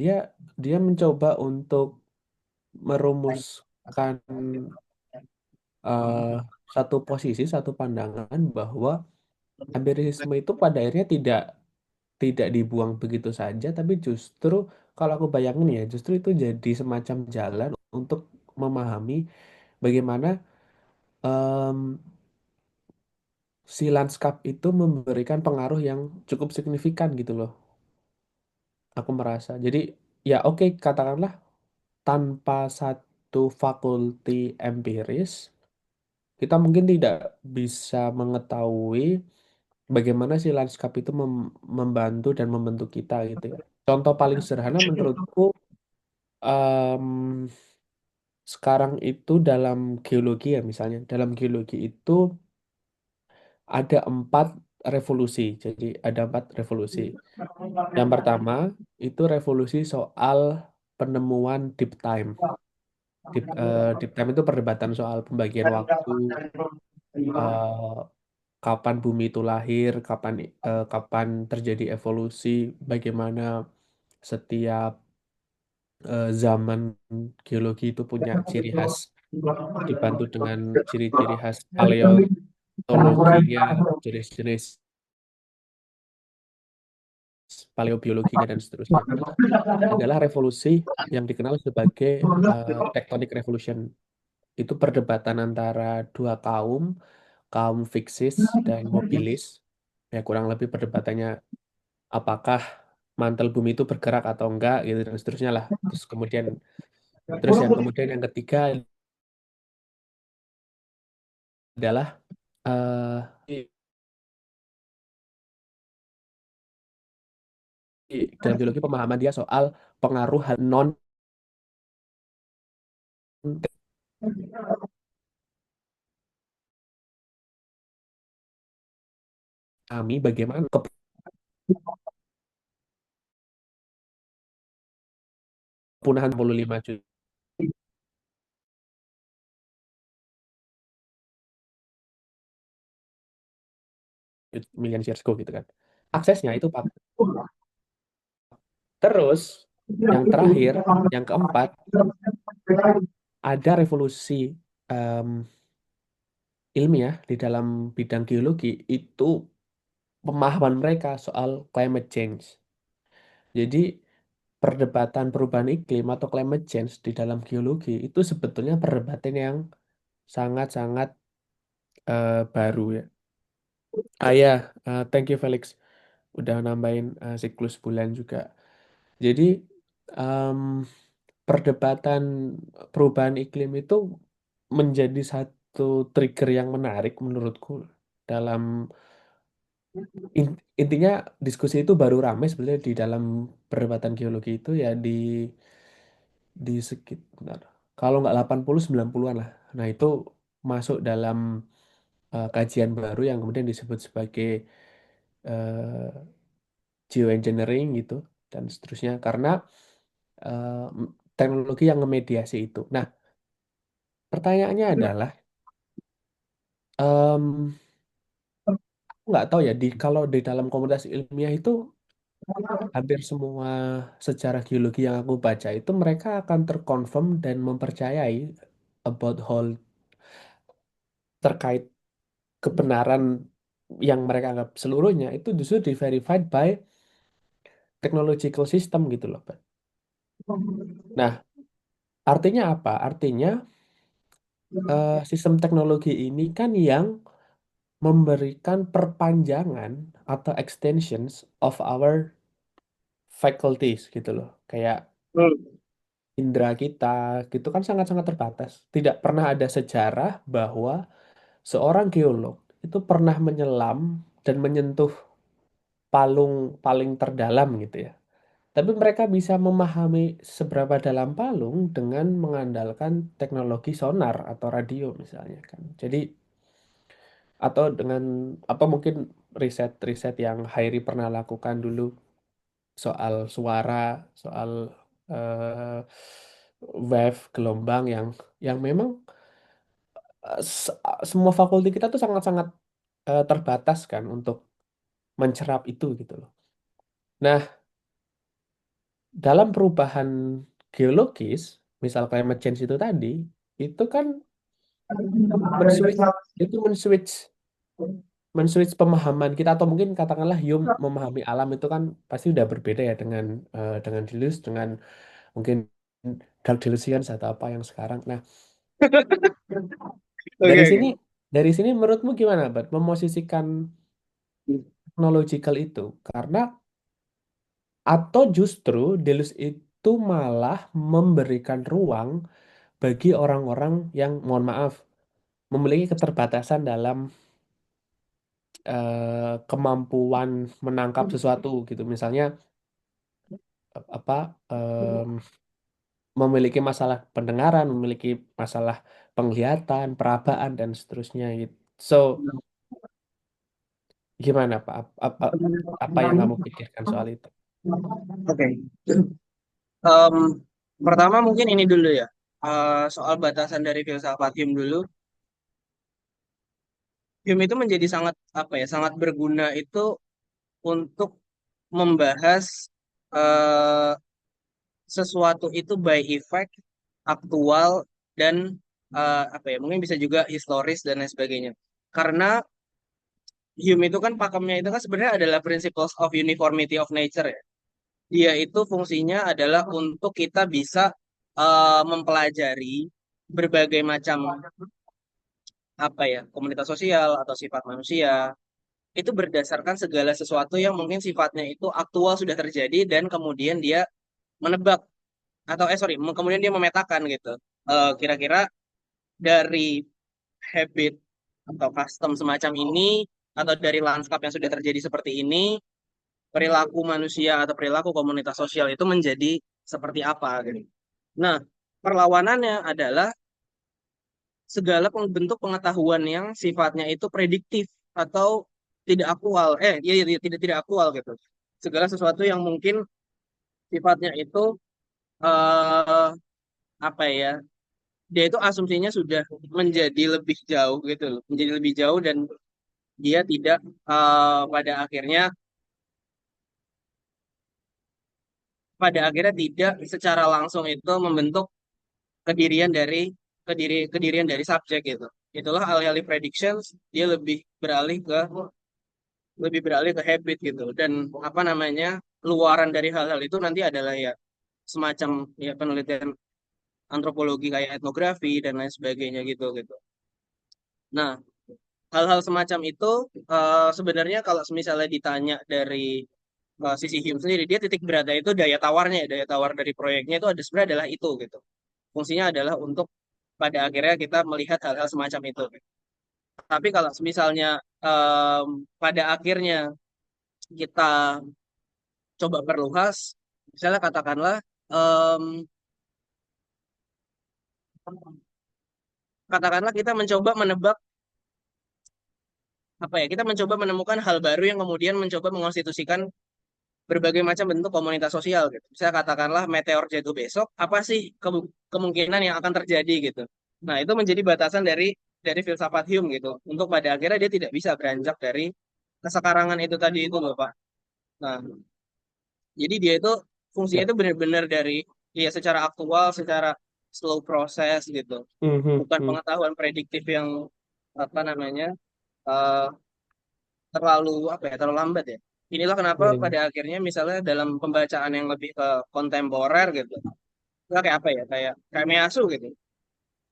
dia mencoba untuk merumuskan eh, satu posisi satu pandangan bahwa empirisme itu pada akhirnya tidak tidak dibuang begitu saja tapi justru kalau aku bayangin ya justru itu jadi semacam jalan untuk memahami bagaimana em, si lanskap itu memberikan pengaruh yang cukup signifikan gitu loh. Aku merasa. Jadi ya oke katakanlah tanpa satu fakulti empiris, kita mungkin tidak bisa mengetahui bagaimana si lanskap itu membantu dan membentuk kita gitu ya. Contoh paling sederhana menurutku em, sekarang itu dalam geologi ya misalnya, dalam geologi itu ada 4 revolusi. Jadi ada 4 revolusi. Yang pertama itu revolusi soal penemuan deep time. Deep time itu perdebatan soal pembagian waktu, eh, kapan bumi itu lahir, kapan terjadi evolusi, bagaimana setiap zaman geologi itu punya ciri khas dibantu dengan ciri-ciri khas paleontologinya, jenis-jenis paleobiologinya dan seterusnya. Adalah revolusi yang dikenal sebagai tectonic revolution. Itu perdebatan antara dua kaum, kaum fiksis dan mobilis. Ya kurang lebih perdebatannya apakah mantel bumi itu bergerak atau enggak gitu dan seterusnya lah. Terus yang kemudian yang ketiga adalah di dalam geologi pemahaman dia soal pengaruh non kami bagaimana kepunahan 65 juta million years ago gitu kan. Aksesnya itu Pak. Terus yang terakhir, yang keempat, ada revolusi em, ilmiah di dalam bidang geologi itu pemahaman mereka soal climate change. Jadi perdebatan perubahan iklim atau climate change di dalam geologi itu sebetulnya perdebatan yang sangat-sangat baru ya. Ya, thank you Felix udah nambahin siklus bulan juga. Jadi em, perdebatan perubahan iklim itu menjadi satu trigger yang menarik menurutku dalam intinya diskusi itu baru ramai sebenarnya di dalam perdebatan geologi itu ya di sekitar kalau nggak 80 90-an lah. Nah, itu masuk dalam kajian baru yang kemudian disebut sebagai eh, geoengineering gitu dan seterusnya karena eh, teknologi yang ngemediasi itu. Nah, pertanyaannya adalah em, aku nggak tahu ya kalau di dalam komunitas ilmiah itu hampir semua sejarah geologi yang aku baca itu mereka akan terkonfirm dan mempercayai about whole terkait kebenaran yang mereka anggap seluruhnya itu justru di verified by technological system gitu loh, Pak. Nah, artinya apa? Artinya sistem teknologi ini kan yang memberikan perpanjangan atau extensions of our faculties gitu loh. Kayak Hmm. indera kita gitu kan sangat-sangat terbatas. Tidak pernah ada sejarah bahwa seorang geolog itu pernah menyelam dan menyentuh palung paling terdalam gitu ya. Tapi mereka bisa memahami seberapa dalam palung dengan mengandalkan teknologi sonar atau radio misalnya kan. Jadi atau dengan atau mungkin riset-riset yang Hairi pernah lakukan dulu soal suara, soal eh, wave gelombang yang memang semua fakulti kita tuh sangat-sangat terbatas kan untuk mencerap itu gitu loh. Nah, dalam perubahan geologis, misal climate change itu tadi, itu kan men-switch itu men-switch pemahaman kita atau mungkin katakanlah Hume memahami alam itu kan pasti udah berbeda ya dengan Deleuze dengan mungkin Dark Delusions atau apa yang sekarang. Nah, Oke, dari sini oke. dari sini menurutmu gimana, Bad? Memosisikan technological itu karena atau justru Deleuze itu malah memberikan ruang bagi orang-orang yang mohon maaf memiliki keterbatasan dalam kemampuan menangkap sesuatu gitu. Misalnya apa memiliki masalah pendengaran, memiliki masalah penglihatan, perabaan dan seterusnya gitu. So, gimana Pak? Apa yang kamu pikirkan soal itu? Oke. Em, Pertama mungkin ini dulu ya. Soal batasan dari filsafat Hume dulu. Hume itu menjadi sangat apa ya, sangat berguna itu untuk membahas eh, sesuatu itu by effect, aktual dan apa ya, mungkin bisa juga historis dan lain sebagainya. Karena Hume itu kan pakemnya itu kan sebenarnya adalah principles of uniformity of nature ya. Dia itu fungsinya adalah untuk kita bisa mempelajari berbagai macam apa ya, komunitas sosial atau sifat manusia itu berdasarkan segala sesuatu yang mungkin sifatnya itu aktual sudah terjadi dan kemudian dia menebak atau sorry, kemudian dia memetakan gitu. Kira-kira dari habit atau custom semacam ini atau dari lanskap yang sudah terjadi seperti ini, perilaku manusia atau perilaku komunitas sosial itu menjadi seperti apa gitu. Nah, perlawanannya adalah segala bentuk pengetahuan yang sifatnya itu prediktif atau tidak aktual. Iya, iya, iya, tidak aktual gitu. Segala sesuatu yang mungkin sifatnya itu eh apa ya? Dia itu asumsinya sudah menjadi lebih jauh gitu loh, menjadi lebih jauh dan dia tidak pada akhirnya tidak secara langsung itu membentuk kedirian dari kedirian dari subjek gitu. Itulah alih-alih predictions dia lebih beralih ke habit gitu dan apa namanya luaran dari hal-hal itu nanti adalah ya semacam ya penelitian antropologi kayak etnografi dan lain sebagainya gitu gitu. Nah, hal-hal semacam itu sebenarnya kalau misalnya ditanya dari sisi Hume sendiri, dia titik beratnya itu daya tawarnya, ya, daya tawar dari proyeknya itu ada sebenarnya adalah itu gitu. Fungsinya adalah untuk pada akhirnya kita melihat hal-hal semacam itu. Tapi kalau misalnya pada akhirnya kita coba perluas, misalnya katakanlah em, kita mencoba menebak apa ya, kita mencoba menemukan hal baru yang kemudian mencoba mengonstitusikan berbagai macam bentuk komunitas sosial gitu. Saya katakanlah meteor jatuh besok, apa sih kemungkinan yang akan terjadi gitu. Nah, itu menjadi batasan dari filsafat Hume gitu. Untuk pada akhirnya dia tidak bisa beranjak dari kesekarangan itu tadi itu loh, Pak. Nah, jadi dia itu fungsinya Ya. itu benar-benar dari ya secara aktual, secara slow proses gitu. Mhm, Bukan mhm. pengetahuan prediktif yang apa namanya eh, terlalu apa ya, terlalu lambat ya. Inilah kenapa Iya, iya. pada akhirnya misalnya dalam pembacaan yang lebih ke kontemporer gitu, nggak kayak apa ya, kayak kayak Measu gitu.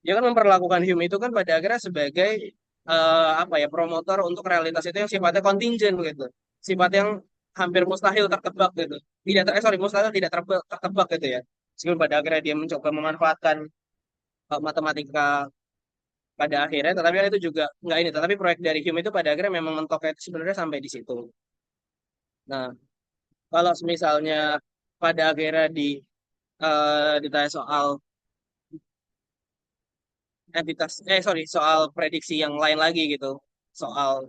Dia kan memperlakukan Hume itu kan pada akhirnya sebagai apa ya, promotor untuk realitas itu yang sifatnya kontingent gitu, sifat yang hampir mustahil tertebak gitu, tidak sorry, mustahil tidak tertebak gitu ya, meskipun pada akhirnya dia mencoba memanfaatkan matematika pada akhirnya, tetapi kan itu juga nggak ini, tetapi proyek dari Hume itu pada akhirnya memang mentoknya itu sebenarnya sampai di situ. Nah, kalau misalnya pada akhirnya ditanya soal entitas, sorry, soal prediksi yang lain lagi gitu, soal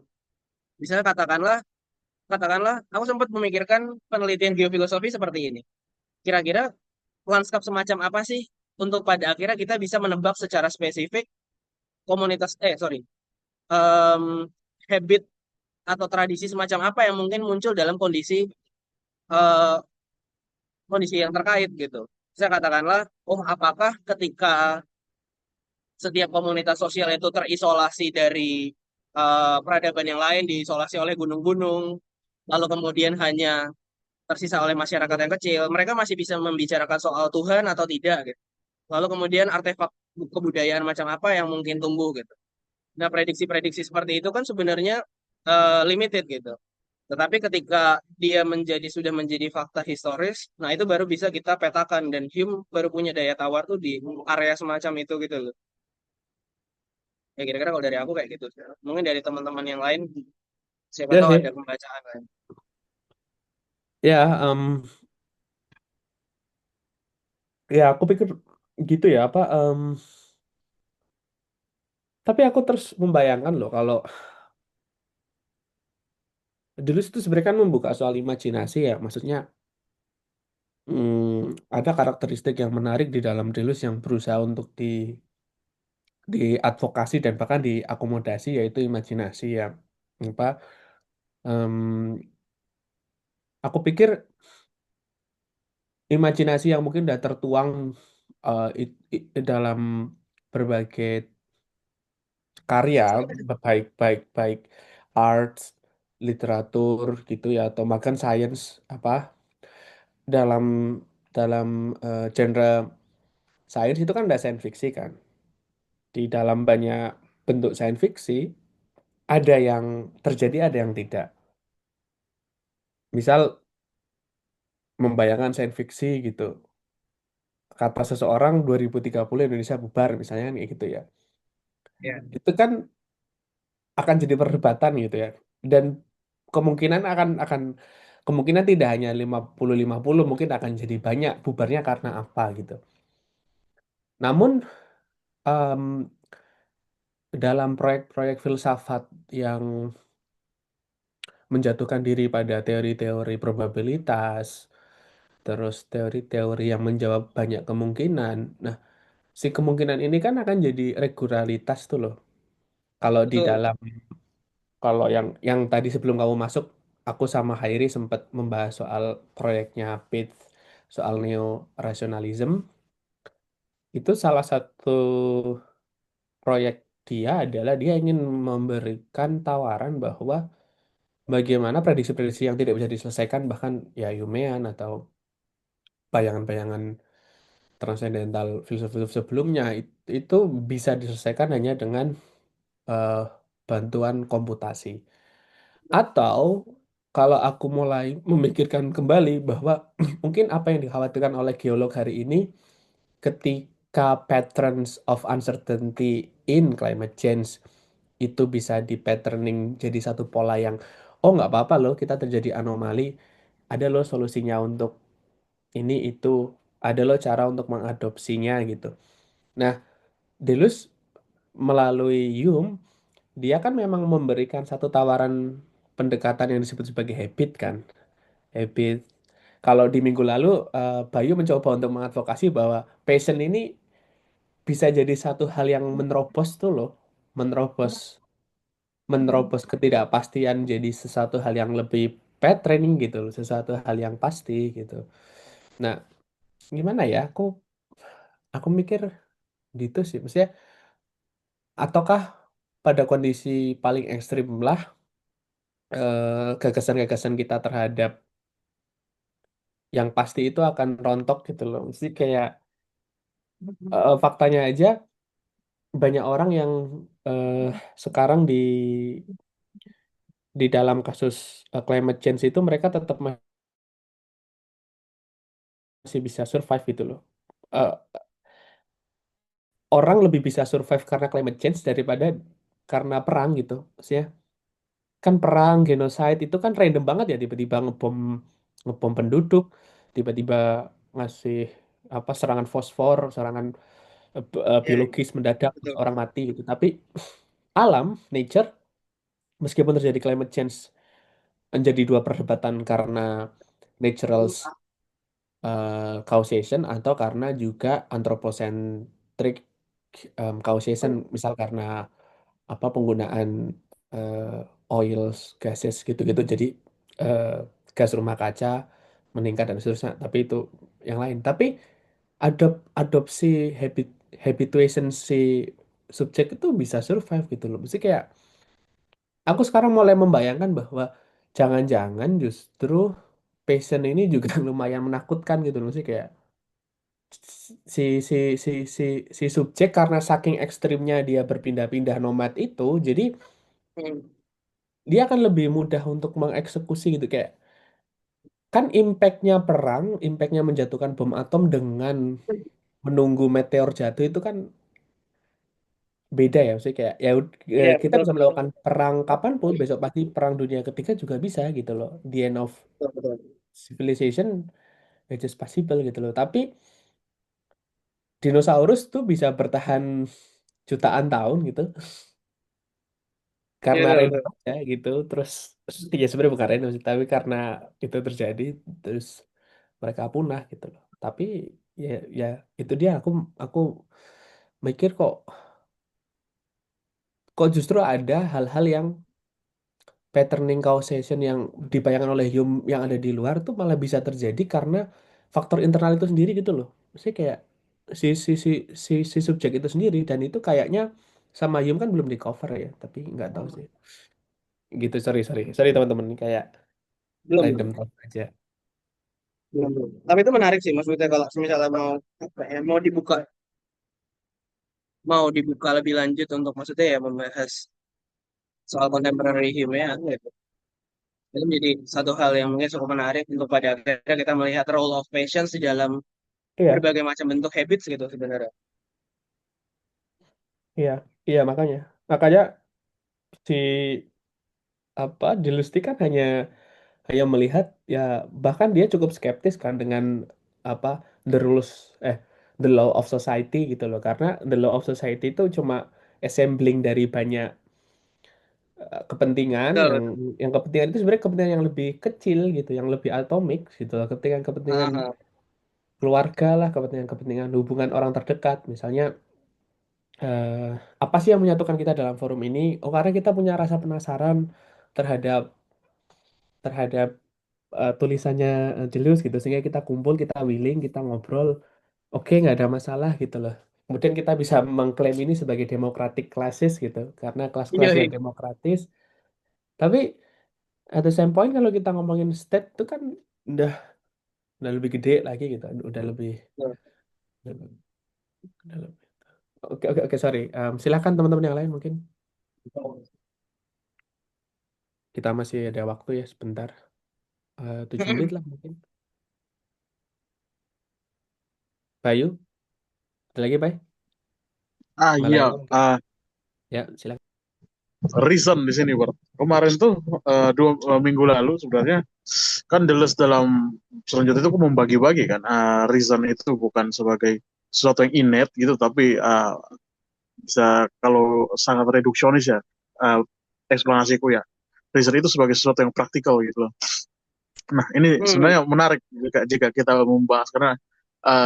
misalnya katakanlah aku sempat memikirkan penelitian geofilosofi seperti ini. Kira-kira lanskap semacam apa sih untuk pada akhirnya kita bisa menebak secara spesifik komunitas, sorry, em, habit atau tradisi semacam apa yang mungkin muncul dalam eh, kondisi yang terkait gitu. Saya katakanlah, oh apakah ketika setiap komunitas sosial itu terisolasi dari peradaban yang lain, diisolasi oleh gunung-gunung, lalu kemudian hanya tersisa oleh masyarakat yang kecil, mereka masih bisa membicarakan soal Tuhan atau tidak gitu. Lalu kemudian artefak kebudayaan macam apa yang mungkin tumbuh gitu. Nah, prediksi-prediksi seperti itu kan sebenarnya limited gitu. Tetapi ketika dia sudah menjadi fakta historis, nah itu baru bisa kita petakan, dan Hume baru punya daya tawar tuh di area semacam itu gitu loh. Ya kira-kira kalau dari aku kayak gitu. Mungkin dari teman-teman yang lain siapa Ya tahu sih. ada pembacaan lain. Ya, ya aku pikir gitu ya apa. Tapi aku terus membayangkan loh kalau dulu itu sebenarnya kan membuka soal imajinasi ya. Maksudnya ada karakteristik yang menarik di dalam Deleuze yang berusaha untuk diadvokasi dan bahkan diakomodasi, yaitu imajinasi ya. Apa? em, aku pikir imajinasi yang mungkin udah tertuang dalam berbagai karya, baik baik baik arts, literatur gitu ya, atau bahkan science, apa, dalam dalam genre sains itu kan ada sains fiksi kan. Di dalam banyak bentuk sains fiksi ada yang terjadi, ada yang tidak. Misal membayangkan sains fiksi gitu. Kata seseorang 2030 Indonesia bubar misalnya kan kayak gitu ya. Ya, Itu kan akan jadi perdebatan gitu ya. Dan kemungkinan akan kemungkinan tidak hanya 50-50, mungkin akan jadi banyak bubarnya karena apa gitu. Namun em, dalam proyek-proyek filsafat yang menjatuhkan diri pada teori-teori probabilitas, terus teori-teori yang menjawab banyak kemungkinan. Nah, si kemungkinan ini kan akan jadi regularitas tuh loh. Kalau di betul. dalam Kalau yang tadi sebelum kamu masuk, aku sama Hairi sempat membahas soal proyeknya Pitt, soal neo rationalism. Itu salah satu proyek dia adalah dia ingin memberikan tawaran bahwa bagaimana prediksi-prediksi yang tidak bisa diselesaikan, bahkan ya Humean atau bayangan-bayangan transendental filsuf-filsuf sebelumnya itu bisa diselesaikan hanya dengan eh, bantuan komputasi. Atau kalau aku mulai memikirkan kembali bahwa mungkin apa yang dikhawatirkan oleh geolog hari ini, ketika patterns of uncertainty in climate change itu bisa di patterning jadi satu pola yang, oh nggak apa-apa loh kita terjadi anomali, ada loh solusinya untuk ini itu, ada loh cara untuk mengadopsinya gitu. Nah, Deleuze melalui Hume, dia kan memang memberikan satu tawaran pendekatan yang disebut sebagai habit kan. Habit. Kalau di minggu lalu, Bayu mencoba untuk mengadvokasi bahwa passion ini bisa jadi satu hal yang menerobos tuh loh. Menerobos, menerobos ketidakpastian jadi sesuatu hal yang lebih training gitu loh. Sesuatu hal yang pasti gitu. Nah, gimana ya? Aku mikir gitu sih. Maksudnya, ataukah pada kondisi paling ekstrim lah, gagasan-gagasan kita terhadap yang pasti itu akan rontok gitu loh. Mesti kayak faktanya aja banyak orang yang eh, sekarang di dalam kasus climate change itu mereka tetap masih bisa survive gitu loh. Eh, Orang lebih bisa survive karena climate change daripada karena perang gitu. Maksudnya kan perang, genocide itu kan random banget ya, tiba-tiba ngebom ngebom penduduk, tiba-tiba ngasih apa serangan fosfor, serangan Ya, biologis mendadak terus betul. orang mati gitu. Tapi alam, nature, meskipun terjadi climate change menjadi dua perdebatan karena natural causation atau karena juga anthropocentric causation, misal karena apa penggunaan oil, gases gitu-gitu, jadi eh, gas rumah kaca meningkat dan seterusnya. Tapi itu yang lain. Tapi adopsi habit habituation si subjek itu bisa survive gitu loh. Mesti kayak aku sekarang mulai membayangkan bahwa jangan-jangan justru passion ini juga lumayan menakutkan gitu loh. Mesti kayak si si si si si subjek karena saking ekstrimnya dia berpindah-pindah nomad itu, jadi Hmm. dia akan lebih mudah untuk mengeksekusi gitu kayak kan impactnya menjatuhkan bom atom dengan menunggu meteor jatuh itu kan beda ya, maksudnya kayak Iya, kita betul, bisa betul, melakukan perang kapanpun, besok pasti perang dunia ketiga juga bisa gitu loh, the end of betul, betul. civilization which is possible gitu loh. Tapi dinosaurus tuh bisa bertahan jutaan tahun gitu Iya, karena betul, random betul. aja gitu. Terus ya sebenarnya bukan random sih, tapi karena itu terjadi terus mereka punah gitu loh. Tapi ya ya itu dia, aku mikir kok justru ada hal-hal yang patterning causation yang dibayangkan oleh Hume yang ada di luar tuh malah bisa terjadi karena faktor internal itu sendiri gitu loh. Maksudnya kayak si subjek itu sendiri, dan itu kayaknya sama Hume kan belum di cover ya, tapi nggak tahu sih. Gitu, sorry sorry sorry teman-teman, kayak Belum, random belum. thought aja. Belum, belum. Tapi itu menarik sih, maksudnya kalau misalnya mau apa ya, mau dibuka lebih lanjut untuk maksudnya ya membahas soal contemporary human ya, gitu. Itu menjadi satu hal yang mungkin cukup menarik untuk pada akhirnya kita melihat role of patience di dalam Iya, berbagai macam bentuk habits gitu sebenarnya. iya, iya, makanya makanya si apa Delusti kan hanya melihat ya, bahkan dia cukup skeptis kan dengan apa the rules, eh the law of society gitu loh, karena the law of society itu cuma assembling dari banyak kepentingan Betul, yang betul. kepentingan itu sebenarnya kepentingan yang lebih kecil gitu, yang lebih atomik gitu loh, kepentingan-kepentingan Ah, keluarga lah, kepentingan-kepentingan hubungan orang terdekat, misalnya eh, apa sih yang menyatukan kita dalam forum ini? Oh, karena kita punya rasa penasaran terhadap terhadap tulisannya Julius gitu, sehingga kita kumpul, kita willing, kita ngobrol, oke nggak ada masalah gitu loh. Kemudian kita bisa mengklaim ini sebagai democratic classes gitu, karena kelas-kelas iya, yang iya. demokratis. Tapi at the same point kalau kita ngomongin state itu kan udah udah lebih gede lagi gitu, udah lebih udah lebih. Oke oke oke, sorry. Silakan teman-teman yang lain, mungkin kita masih ada waktu ya sebentar. 7 menit lah mungkin. Bayu, ada lagi Bay? Iya, Malaysia mungkin. Ya, silakan. reason di sini, Bro. Kemarin tuh minggu lalu sebenarnya kan Deleuze dalam selanjutnya itu membagi-bagi kan, reason itu bukan sebagai sesuatu yang innate gitu, tapi bisa kalau sangat reduksionis ya, uh, eksplanasiku ya, reason itu sebagai sesuatu yang praktikal gitu loh. Nah ini Hmm. sebenarnya menarik jika kita membahas karena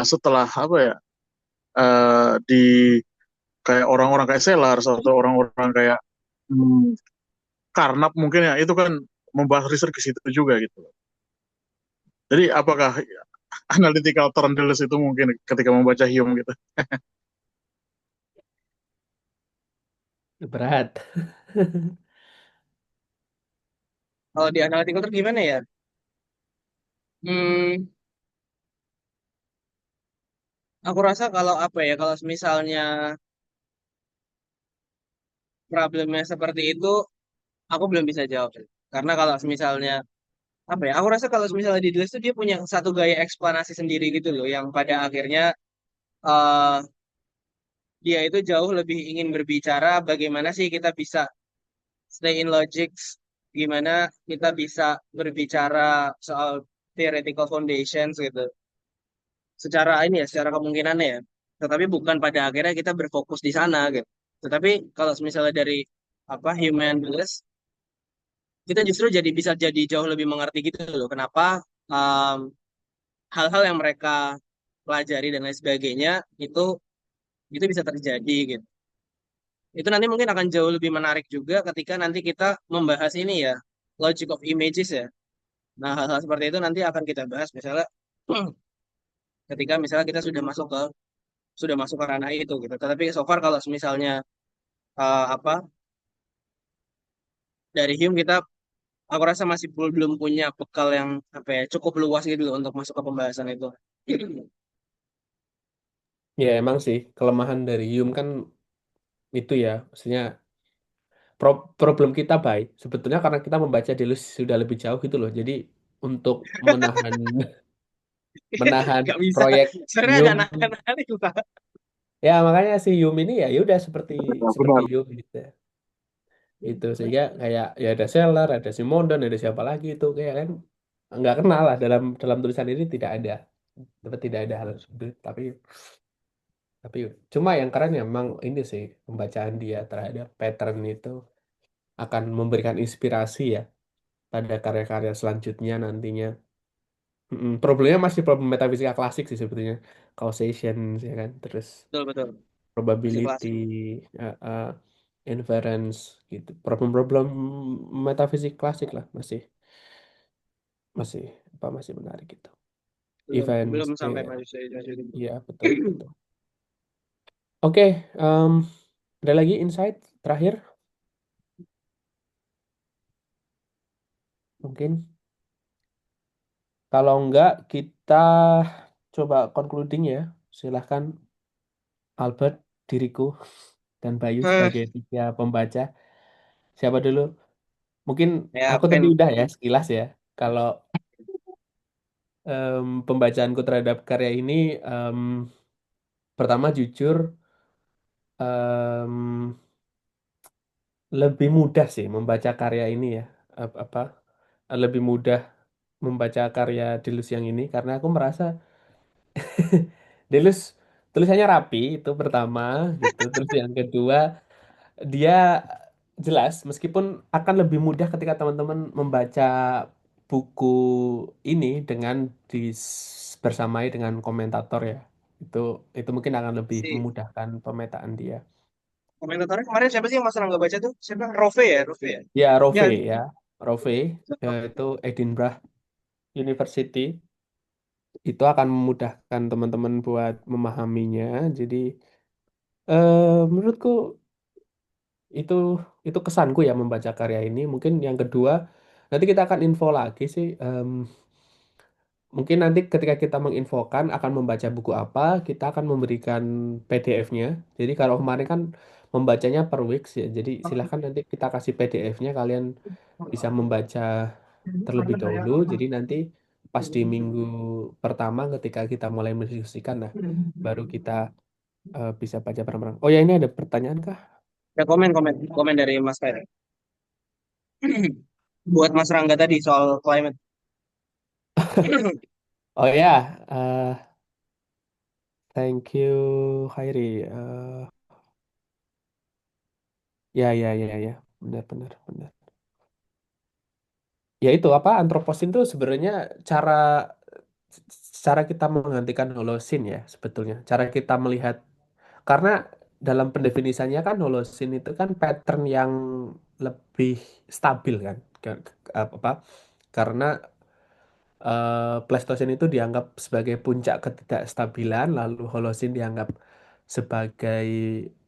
setelah apa ya, di kayak orang-orang kayak Sellars atau orang-orang kayak hmm, Carnap mungkin ya, itu kan membahas riset ke situ juga gitu. Jadi apakah analytical turn Deleuze itu mungkin ketika membaca Hume gitu? Berat. Kalau di analytical terus gimana ya? Hmm, aku rasa kalau apa ya, kalau misalnya problemnya seperti itu, aku belum bisa jawab. Karena kalau misalnya apa ya? Aku rasa kalau misalnya di Deleuze tuh dia punya satu gaya eksplanasi sendiri gitu loh, yang pada akhirnya eh dia itu jauh lebih ingin berbicara bagaimana sih kita bisa stay in logic, gimana kita bisa berbicara soal theoretical foundations gitu. Secara ini ya, secara kemungkinannya ya. Tetapi bukan pada akhirnya kita berfokus di sana gitu. Tetapi kalau misalnya dari apa human Deleuze, kita justru jadi bisa jadi jauh lebih mengerti gitu loh. Kenapa um, hal-hal yang mereka pelajari dan lain sebagainya itu itu bisa terjadi gitu. Itu nanti mungkin akan jauh lebih menarik juga ketika nanti kita membahas ini ya, logic of images ya. Nah, hal-hal seperti itu nanti akan kita bahas misalnya ketika misalnya kita sudah masuk ke ranah itu gitu. Tetapi so far kalau misalnya apa dari Hume kita aku rasa masih belum punya bekal yang apa ya cukup luas gitu loh untuk masuk ke pembahasan itu. Ya emang sih kelemahan dari Hume kan itu ya, maksudnya problem kita baik sebetulnya karena kita membaca Deleuze sudah lebih jauh gitu loh. Jadi untuk menahan menahan Gak bisa. proyek Sebenarnya agak Hume, nahan-nahan itu Pak. ya makanya si Hume ini ya udah seperti seperti Benar. Hume gitu ya. Itu sehingga kayak ya ada Seller, ada Simondon, ada siapa lagi itu kayak kan nggak kenal lah dalam dalam tulisan ini tidak ada, tidak ada hal tersebut. Tapi cuma yang keren ya memang ini sih pembacaan dia terhadap pattern itu akan memberikan inspirasi ya pada karya-karya selanjutnya nantinya. Problemnya masih problem metafisika klasik sih sebetulnya, causation ya kan, terus Betul betul. Masih probability, klasik. uh, uh, inference gitu. Problem-problem metafisik klasik lah masih masih masih menarik gitu. Belum Events, belum sampai manusia itu. iya betul betul. Oke, ada lagi insight terakhir mungkin. Kalau enggak, kita coba concluding ya. Silahkan Albert, diriku, dan Bayu Eh, sebagai tiga pembaca. Siapa dulu? Mungkin ya aku tadi pen udah ya sekilas ya. Kalau pembacaanku terhadap karya ini, em, pertama jujur em, lebih mudah sih membaca karya ini ya. Apa? Lebih mudah membaca karya Deleuze yang ini karena aku merasa Deleuze tulisannya rapi itu pertama gitu. Terus yang kedua dia jelas meskipun akan lebih mudah ketika teman-teman membaca buku ini dengan bersamai dengan komentator ya. Itu mungkin akan lebih si memudahkan pemetaan dia. komentatornya kemarin siapa sih yang Mas Rangga baca tuh? Siapa? Rove ya, Rove ya. Ya, Ya, Rove ya. Rove itu Edinburgh University itu akan memudahkan teman-teman buat memahaminya. Jadi menurutku itu itu kesanku ya membaca karya ini. Mungkin yang kedua nanti kita akan info lagi sih. Mungkin nanti ketika kita menginfokan akan membaca buku apa, kita akan memberikan PDF-nya. Jadi kalau kemarin kan membacanya per weeks ya. Jadi silahkan nanti kita kasih PDF-nya, kalian bisa membaca terlebih dahulu. Jadi nanti pas di minggu pertama ketika kita mulai mendiskusikan, nah baru kita bisa baca bareng-bareng. Oh ya ini ada pertanyaan kah? ya komen komen komen dari Mas Fer. Buat Mas Rangga tadi soal climate. Oh ya, thank you Khairi. Ya ya ya ya, benar benar benar. Ya itu apa antroposin itu sebenarnya cara cara kita menggantikan holosin ya sebetulnya. Cara kita melihat karena dalam pendefinisiannya kan holosin itu kan pattern yang lebih stabil kan. Apa? Karena Pleistosen itu dianggap sebagai puncak ketidakstabilan, lalu Holosin dianggap sebagai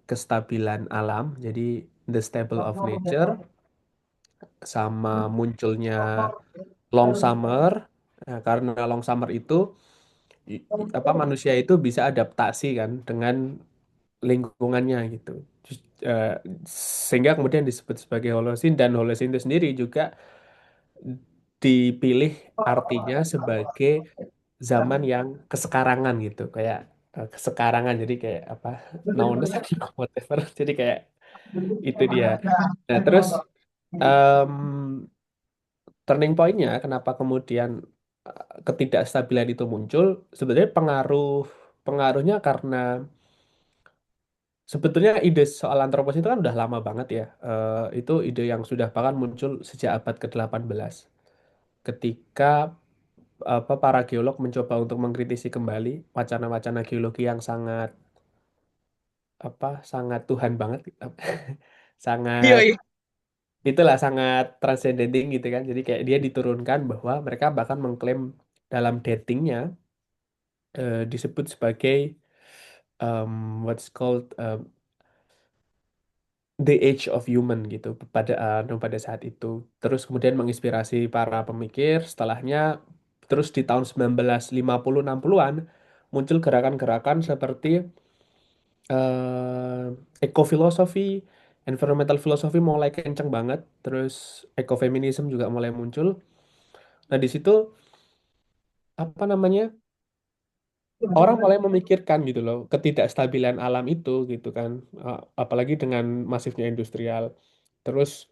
kestabilan alam, jadi the stable of nature, sama munculnya long summer. Nah, karena long summer itu apa manusia itu bisa adaptasi kan dengan lingkungannya gitu. Eh, Sehingga kemudian disebut sebagai Holocene, dan Holocene itu sendiri juga dipilih artinya sebagai zaman yang kesekarangan gitu, kayak kesekarangan, jadi kayak apa, nounus whatever, jadi kayak itu dia. Nah terus em, turning pointnya kenapa kemudian ketidakstabilan itu muncul, sebenarnya pengaruhnya karena sebetulnya ide soal antropos itu kan udah lama banget ya. Itu ide yang sudah bahkan muncul sejak abad ke-18 ketika para geolog mencoba untuk mengkritisi kembali wacana-wacana geologi yang sangat sangat Tuhan banget, Iya, sangat iya. itulah, sangat transcending gitu kan. Jadi kayak dia diturunkan bahwa mereka bahkan mengklaim dalam datingnya disebut sebagai what's called the age of human gitu pada saat itu. Terus kemudian menginspirasi para pemikir setelahnya. Terus di tahun 1950 60-an muncul gerakan-gerakan seperti ekofilosofi, environmental philosophy mulai kenceng banget. Terus ekofeminisme juga mulai muncul. Nah, di situ apa namanya? Orang mulai memikirkan gitu loh ketidakstabilan alam itu gitu kan. Apalagi dengan masifnya industrial. Terus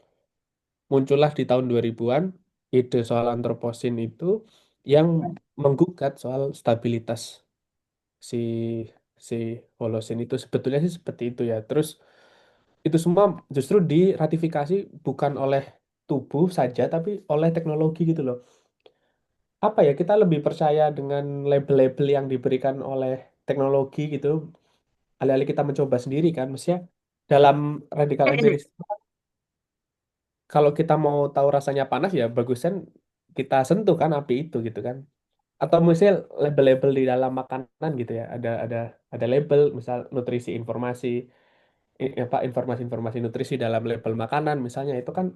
muncullah di tahun 2000-an ide soal antroposin itu yang menggugat soal stabilitas si si Holocene itu, sebetulnya sih seperti itu ya. Terus itu semua justru diratifikasi bukan oleh tubuh saja tapi oleh teknologi gitu loh. Apa ya, kita lebih percaya dengan label-label yang diberikan oleh teknologi gitu, alih-alih kita mencoba sendiri kan. Maksudnya dalam radikal empiris, kalau kita mau tahu rasanya panas ya bagusan kita sentuh kan api itu gitu kan. Atau misalnya label-label di dalam makanan gitu ya, ada label misal nutrisi informasi, informasi-informasi nutrisi dalam label makanan misalnya, itu kan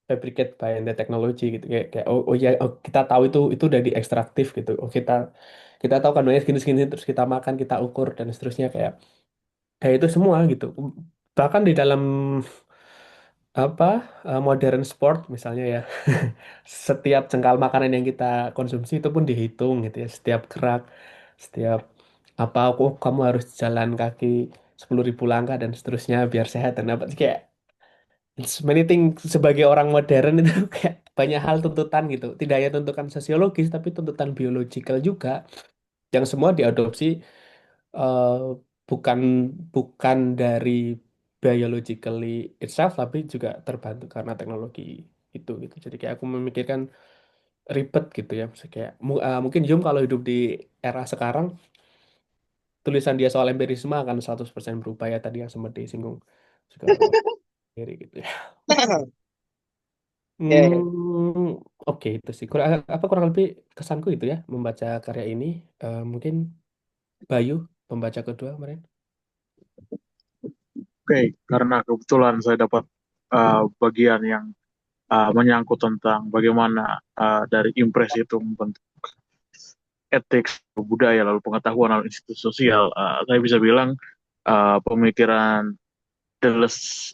fabricate by the technology gitu, kayak oh ya, oh, kita tahu itu udah diekstraktif gitu, oh kita tahu kandungnya segini-segini, terus kita makan, kita ukur dan seterusnya, kayak kayak itu semua gitu. Bahkan di dalam apa modern sport misalnya ya, setiap jengkal makanan yang kita konsumsi itu pun dihitung gitu ya, setiap gerak, setiap apa, oh kamu harus jalan kaki 10.000 langkah dan seterusnya biar sehat dan apa, kayak it's many things. Sebagai orang modern itu kayak banyak hal tuntutan gitu, tidak hanya tuntutan sosiologis tapi tuntutan biological juga, yang semua diadopsi eh, bukan bukan dari biologically itself tapi juga terbantu karena teknologi itu gitu. Jadi kayak aku memikirkan ribet gitu ya. Maksudnya kayak mungkin Zoom kalau hidup di era sekarang, tulisan dia soal empirisme akan 100% berubah ya, tadi yang sempat disinggung juga oleh Mas Heri gitu ya. Ya, ya. Oke, itu sih kurang lebih kesanku itu ya membaca karya ini. Mungkin Bayu, pembaca kedua kemarin. Oke, karena kebetulan saya dapat bagian yang menyangkut tentang bagaimana dari impres itu membentuk etik, budaya, lalu pengetahuan, lalu institusi sosial. Saya bisa bilang pemikiran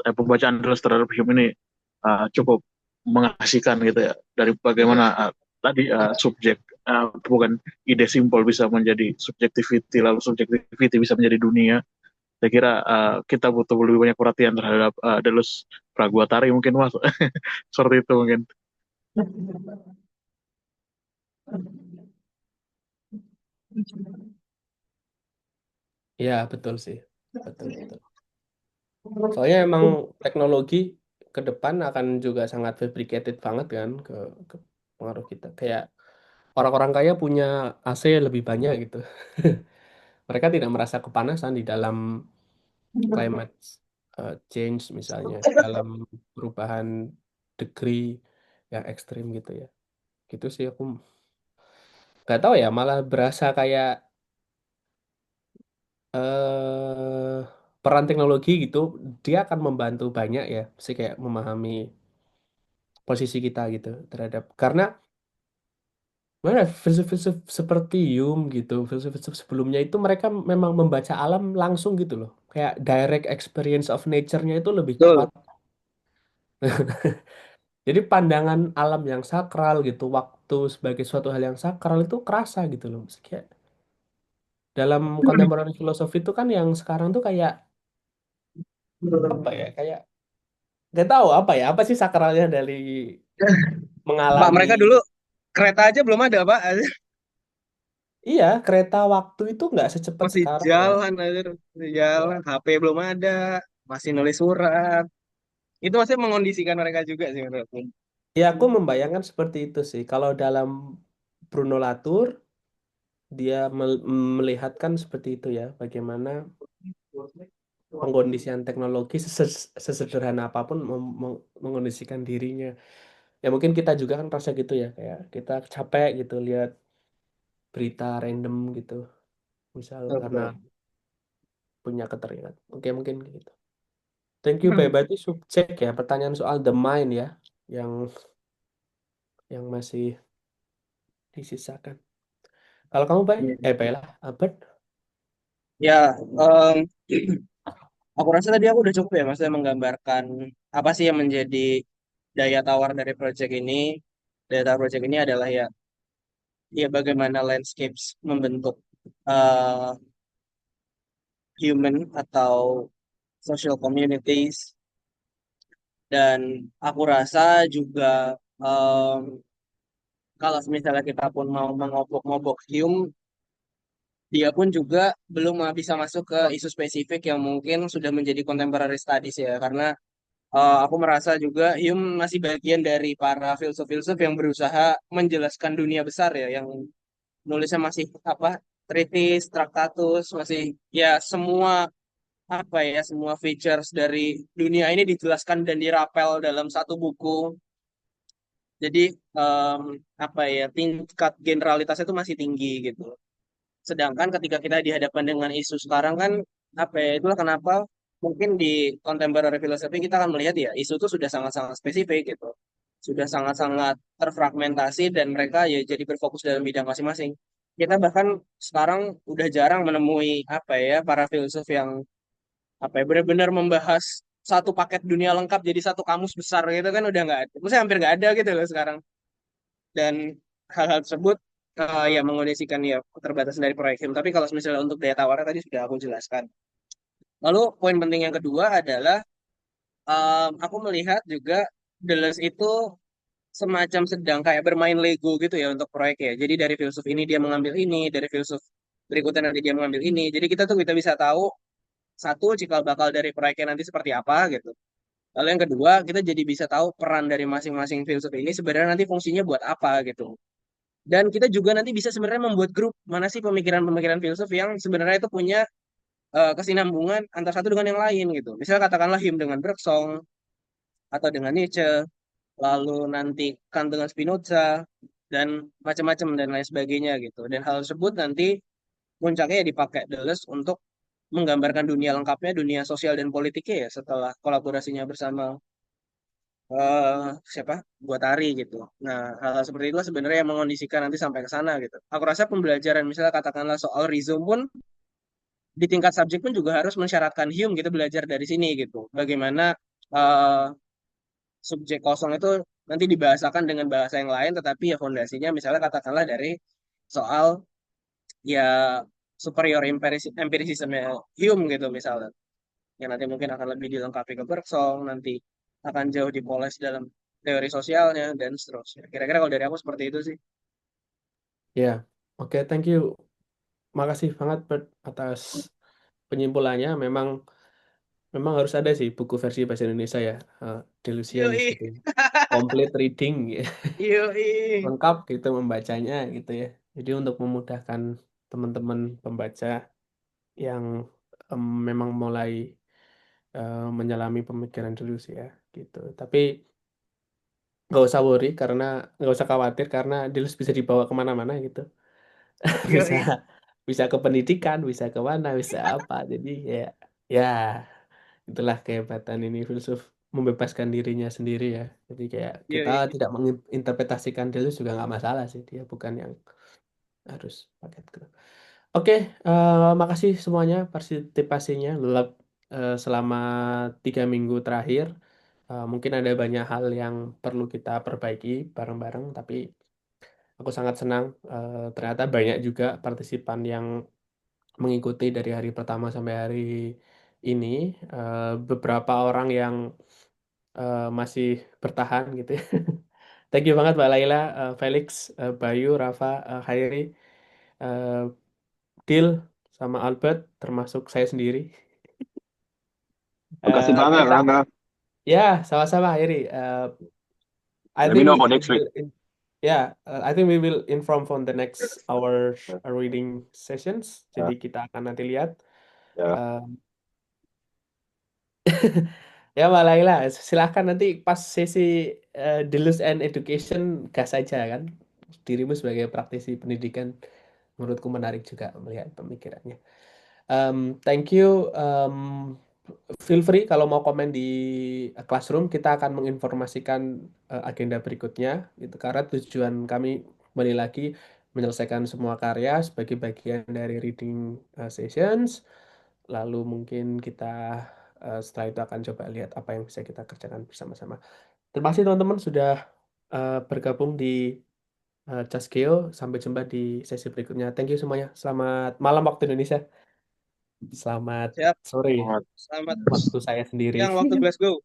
pembacaan Deleuze terhadap Hume ini cukup mengasihkan gitu ya. Dari bagaimana tadi subjek bukan ide simpel bisa menjadi subjectivity, lalu subjectivity bisa menjadi dunia. Saya kira kita butuh lebih banyak perhatian terhadap Deleuze Praguatari mungkin mas, seperti itu mungkin. Ya, betul sih. Betul, betul. Soalnya emang teknologi ke depan akan juga sangat fabricated banget kan ke pengaruh kita. Kayak orang-orang kaya punya AC lebih banyak gitu. Mereka tidak merasa kepanasan di dalam climate change misalnya, dalam perubahan degree yang ekstrim gitu ya. Gitu sih, aku nggak tahu ya, malah berasa kayak eh peran teknologi gitu, dia akan membantu banyak ya, sih kayak memahami posisi kita gitu terhadap, karena Mana filsuf-filsuf seperti Hume gitu, filsuf-filsuf sebelumnya itu mereka memang membaca alam langsung gitu loh. Kayak direct experience of nature-nya itu lebih kuat. Betul. Jadi pandangan alam yang sakral gitu, waktu sebagai suatu hal yang sakral itu kerasa gitu loh. Kayak dalam kontemporer filosofi itu kan yang sekarang tuh kayak apa ya? Kayak nggak tahu apa ya, apa sih sakralnya dari Pak, mengalami. mereka dulu kereta aja belum ada, Pak. Iya, kereta waktu itu nggak secepat Masih sekarang ya. jalan aja, masih jalan. HP belum ada, masih nulis surat. Itu masih mengondisikan mereka juga sih menurutku. Ya, aku membayangkan seperti itu sih. Kalau dalam Bruno Latour, dia melihatkan seperti itu ya, bagaimana pengkondisian teknologi sesederhana apapun mengondisikan dirinya. Ya mungkin kita juga kan rasa gitu ya, kayak kita capek gitu lihat berita random gitu, misal karena Betul. punya ketergantungan. Oke, mungkin gitu. Thank you, Bay. Berarti subjek ya, pertanyaan soal the mind ya, yang masih disisakan. Kalau kamu, Bay, Bay lah, Albert. Ya, aku rasa tadi aku udah cukup ya, maksudnya menggambarkan apa sih yang menjadi daya tawar dari project ini. Daya tawar project ini adalah ya bagaimana landscapes membentuk uh, human atau social communities, dan aku rasa juga kalau misalnya kita pun mau mengobok-ngobok Hume, dia pun juga belum bisa masuk ke isu spesifik yang mungkin sudah menjadi contemporary studies ya, karena aku merasa juga Hume masih bagian dari para filsuf-filsuf yang berusaha menjelaskan dunia besar ya, yang nulisnya masih apa, treatise, traktatus, masih ya semua apa ya, semua features dari dunia ini dijelaskan dan dirapel dalam satu buku. Jadi em, apa ya, tingkat generalitasnya itu masih tinggi gitu. Sedangkan ketika kita dihadapkan dengan isu sekarang kan apa ya, itulah kenapa mungkin di contemporary philosophy kita akan melihat ya isu itu sudah sangat-sangat spesifik gitu. Sudah sangat-sangat terfragmentasi dan mereka ya jadi berfokus dalam bidang masing-masing. Kita bahkan sekarang udah jarang menemui apa ya para filsuf yang apa ya benar-benar membahas satu paket dunia lengkap jadi satu kamus besar gitu kan, udah nggak ada. Maksudnya hampir nggak ada gitu loh sekarang. Dan hal-hal tersebut ya mengondisikan ya keterbatasan dari proyek film. Tapi kalau misalnya untuk daya tawarnya tadi sudah aku jelaskan. Lalu poin penting yang kedua adalah aku melihat juga Deleuze itu semacam sedang kayak bermain Lego gitu ya untuk proyek ya. Jadi dari filsuf ini dia mengambil ini, dari filsuf berikutnya nanti dia mengambil ini. Jadi kita bisa tahu satu cikal bakal dari proyeknya nanti seperti apa gitu. Lalu yang kedua, kita jadi bisa tahu peran dari masing-masing filsuf ini sebenarnya nanti fungsinya buat apa gitu. Dan kita juga nanti bisa sebenarnya membuat grup mana sih pemikiran-pemikiran filsuf yang sebenarnya itu punya kesinambungan antara satu dengan yang lain gitu. Misalnya katakanlah Hume dengan Bergson atau dengan Nietzsche, lalu nanti Kant dengan Spinoza dan macam-macam dan lain sebagainya gitu. Dan hal tersebut nanti puncaknya ya dipakai Deleuze untuk menggambarkan dunia lengkapnya, dunia sosial dan politiknya ya setelah kolaborasinya bersama eh siapa Guattari gitu. Nah, hal-hal seperti itu sebenarnya yang mengondisikan nanti sampai ke sana gitu. Aku rasa pembelajaran misalnya katakanlah soal rhizome pun di tingkat subjek pun juga harus mensyaratkan Hume gitu, belajar dari sini gitu. Bagaimana eh, subjek kosong itu nanti dibahasakan dengan bahasa yang lain, tetapi ya fondasinya misalnya katakanlah dari soal ya superior empiricism Hume gitu misalnya. Yang nanti mungkin akan lebih dilengkapi ke Bergson, nanti akan jauh dipoles dalam teori sosialnya dan seterusnya. Kira-kira kalau dari aku seperti itu sih. Ya, oke, thank you. Makasih banget Bert, atas penyimpulannya. Memang memang harus ada sih buku versi bahasa Indonesia ya, Delusian Yoi, gitu. Complete reading, yoi. lengkap gitu membacanya gitu ya. Jadi untuk memudahkan teman-teman pembaca yang memang mulai menyelami pemikiran dulu sih ya gitu. Tapi nggak usah worry karena nggak usah khawatir karena Dilus bisa dibawa kemana-mana gitu. Bisa Yoi. bisa ke pendidikan, bisa ke mana, bisa apa. Jadi ya ya itulah kehebatan ini filsuf. membebaskan dirinya sendiri ya. Jadi kayak Iya, kita iya. tidak menginterpretasikan Deleuze juga nggak masalah sih. Dia bukan yang harus paket gitu. Oke, makasih semuanya partisipasinya selama 3 minggu terakhir. Mungkin ada banyak hal yang perlu kita perbaiki bareng-bareng, tapi aku sangat senang ternyata banyak juga partisipan yang mengikuti dari hari pertama sampai hari ini. Beberapa orang yang masih bertahan gitu ya. Thank you banget Mbak Laila, Felix, Bayu, Rafa, Khairi, eh, Dil, sama Albert, termasuk saya sendiri. Makasih banget, Baiklah, Rangga. ya sama-sama Khairi. I Let me think know we for we next week. will, yeah, I think we will inform on the next our reading sessions. Ya, Jadi kita akan nanti lihat. ya. Eh, Ya Mbak Laila, silahkan nanti pas sesi Deleuze and Education gas aja kan. Dirimu sebagai praktisi pendidikan menurutku menarik juga melihat pemikirannya. Thank you. Feel free kalau mau komen di Classroom, kita akan menginformasikan agenda berikutnya. Itu karena tujuan kami kembali lagi menyelesaikan semua karya sebagai bagian dari reading sessions. Lalu mungkin kita setelah itu akan coba lihat apa yang bisa kita kerjakan bersama-sama. Terima kasih teman-teman sudah bergabung di Jaskeo. Sampai jumpa di sesi berikutnya. Thank you semuanya. Selamat malam waktu Indonesia. Selamat Siap. sore Selamat Selamat waktu saya sendiri. siang waktu Glasgow.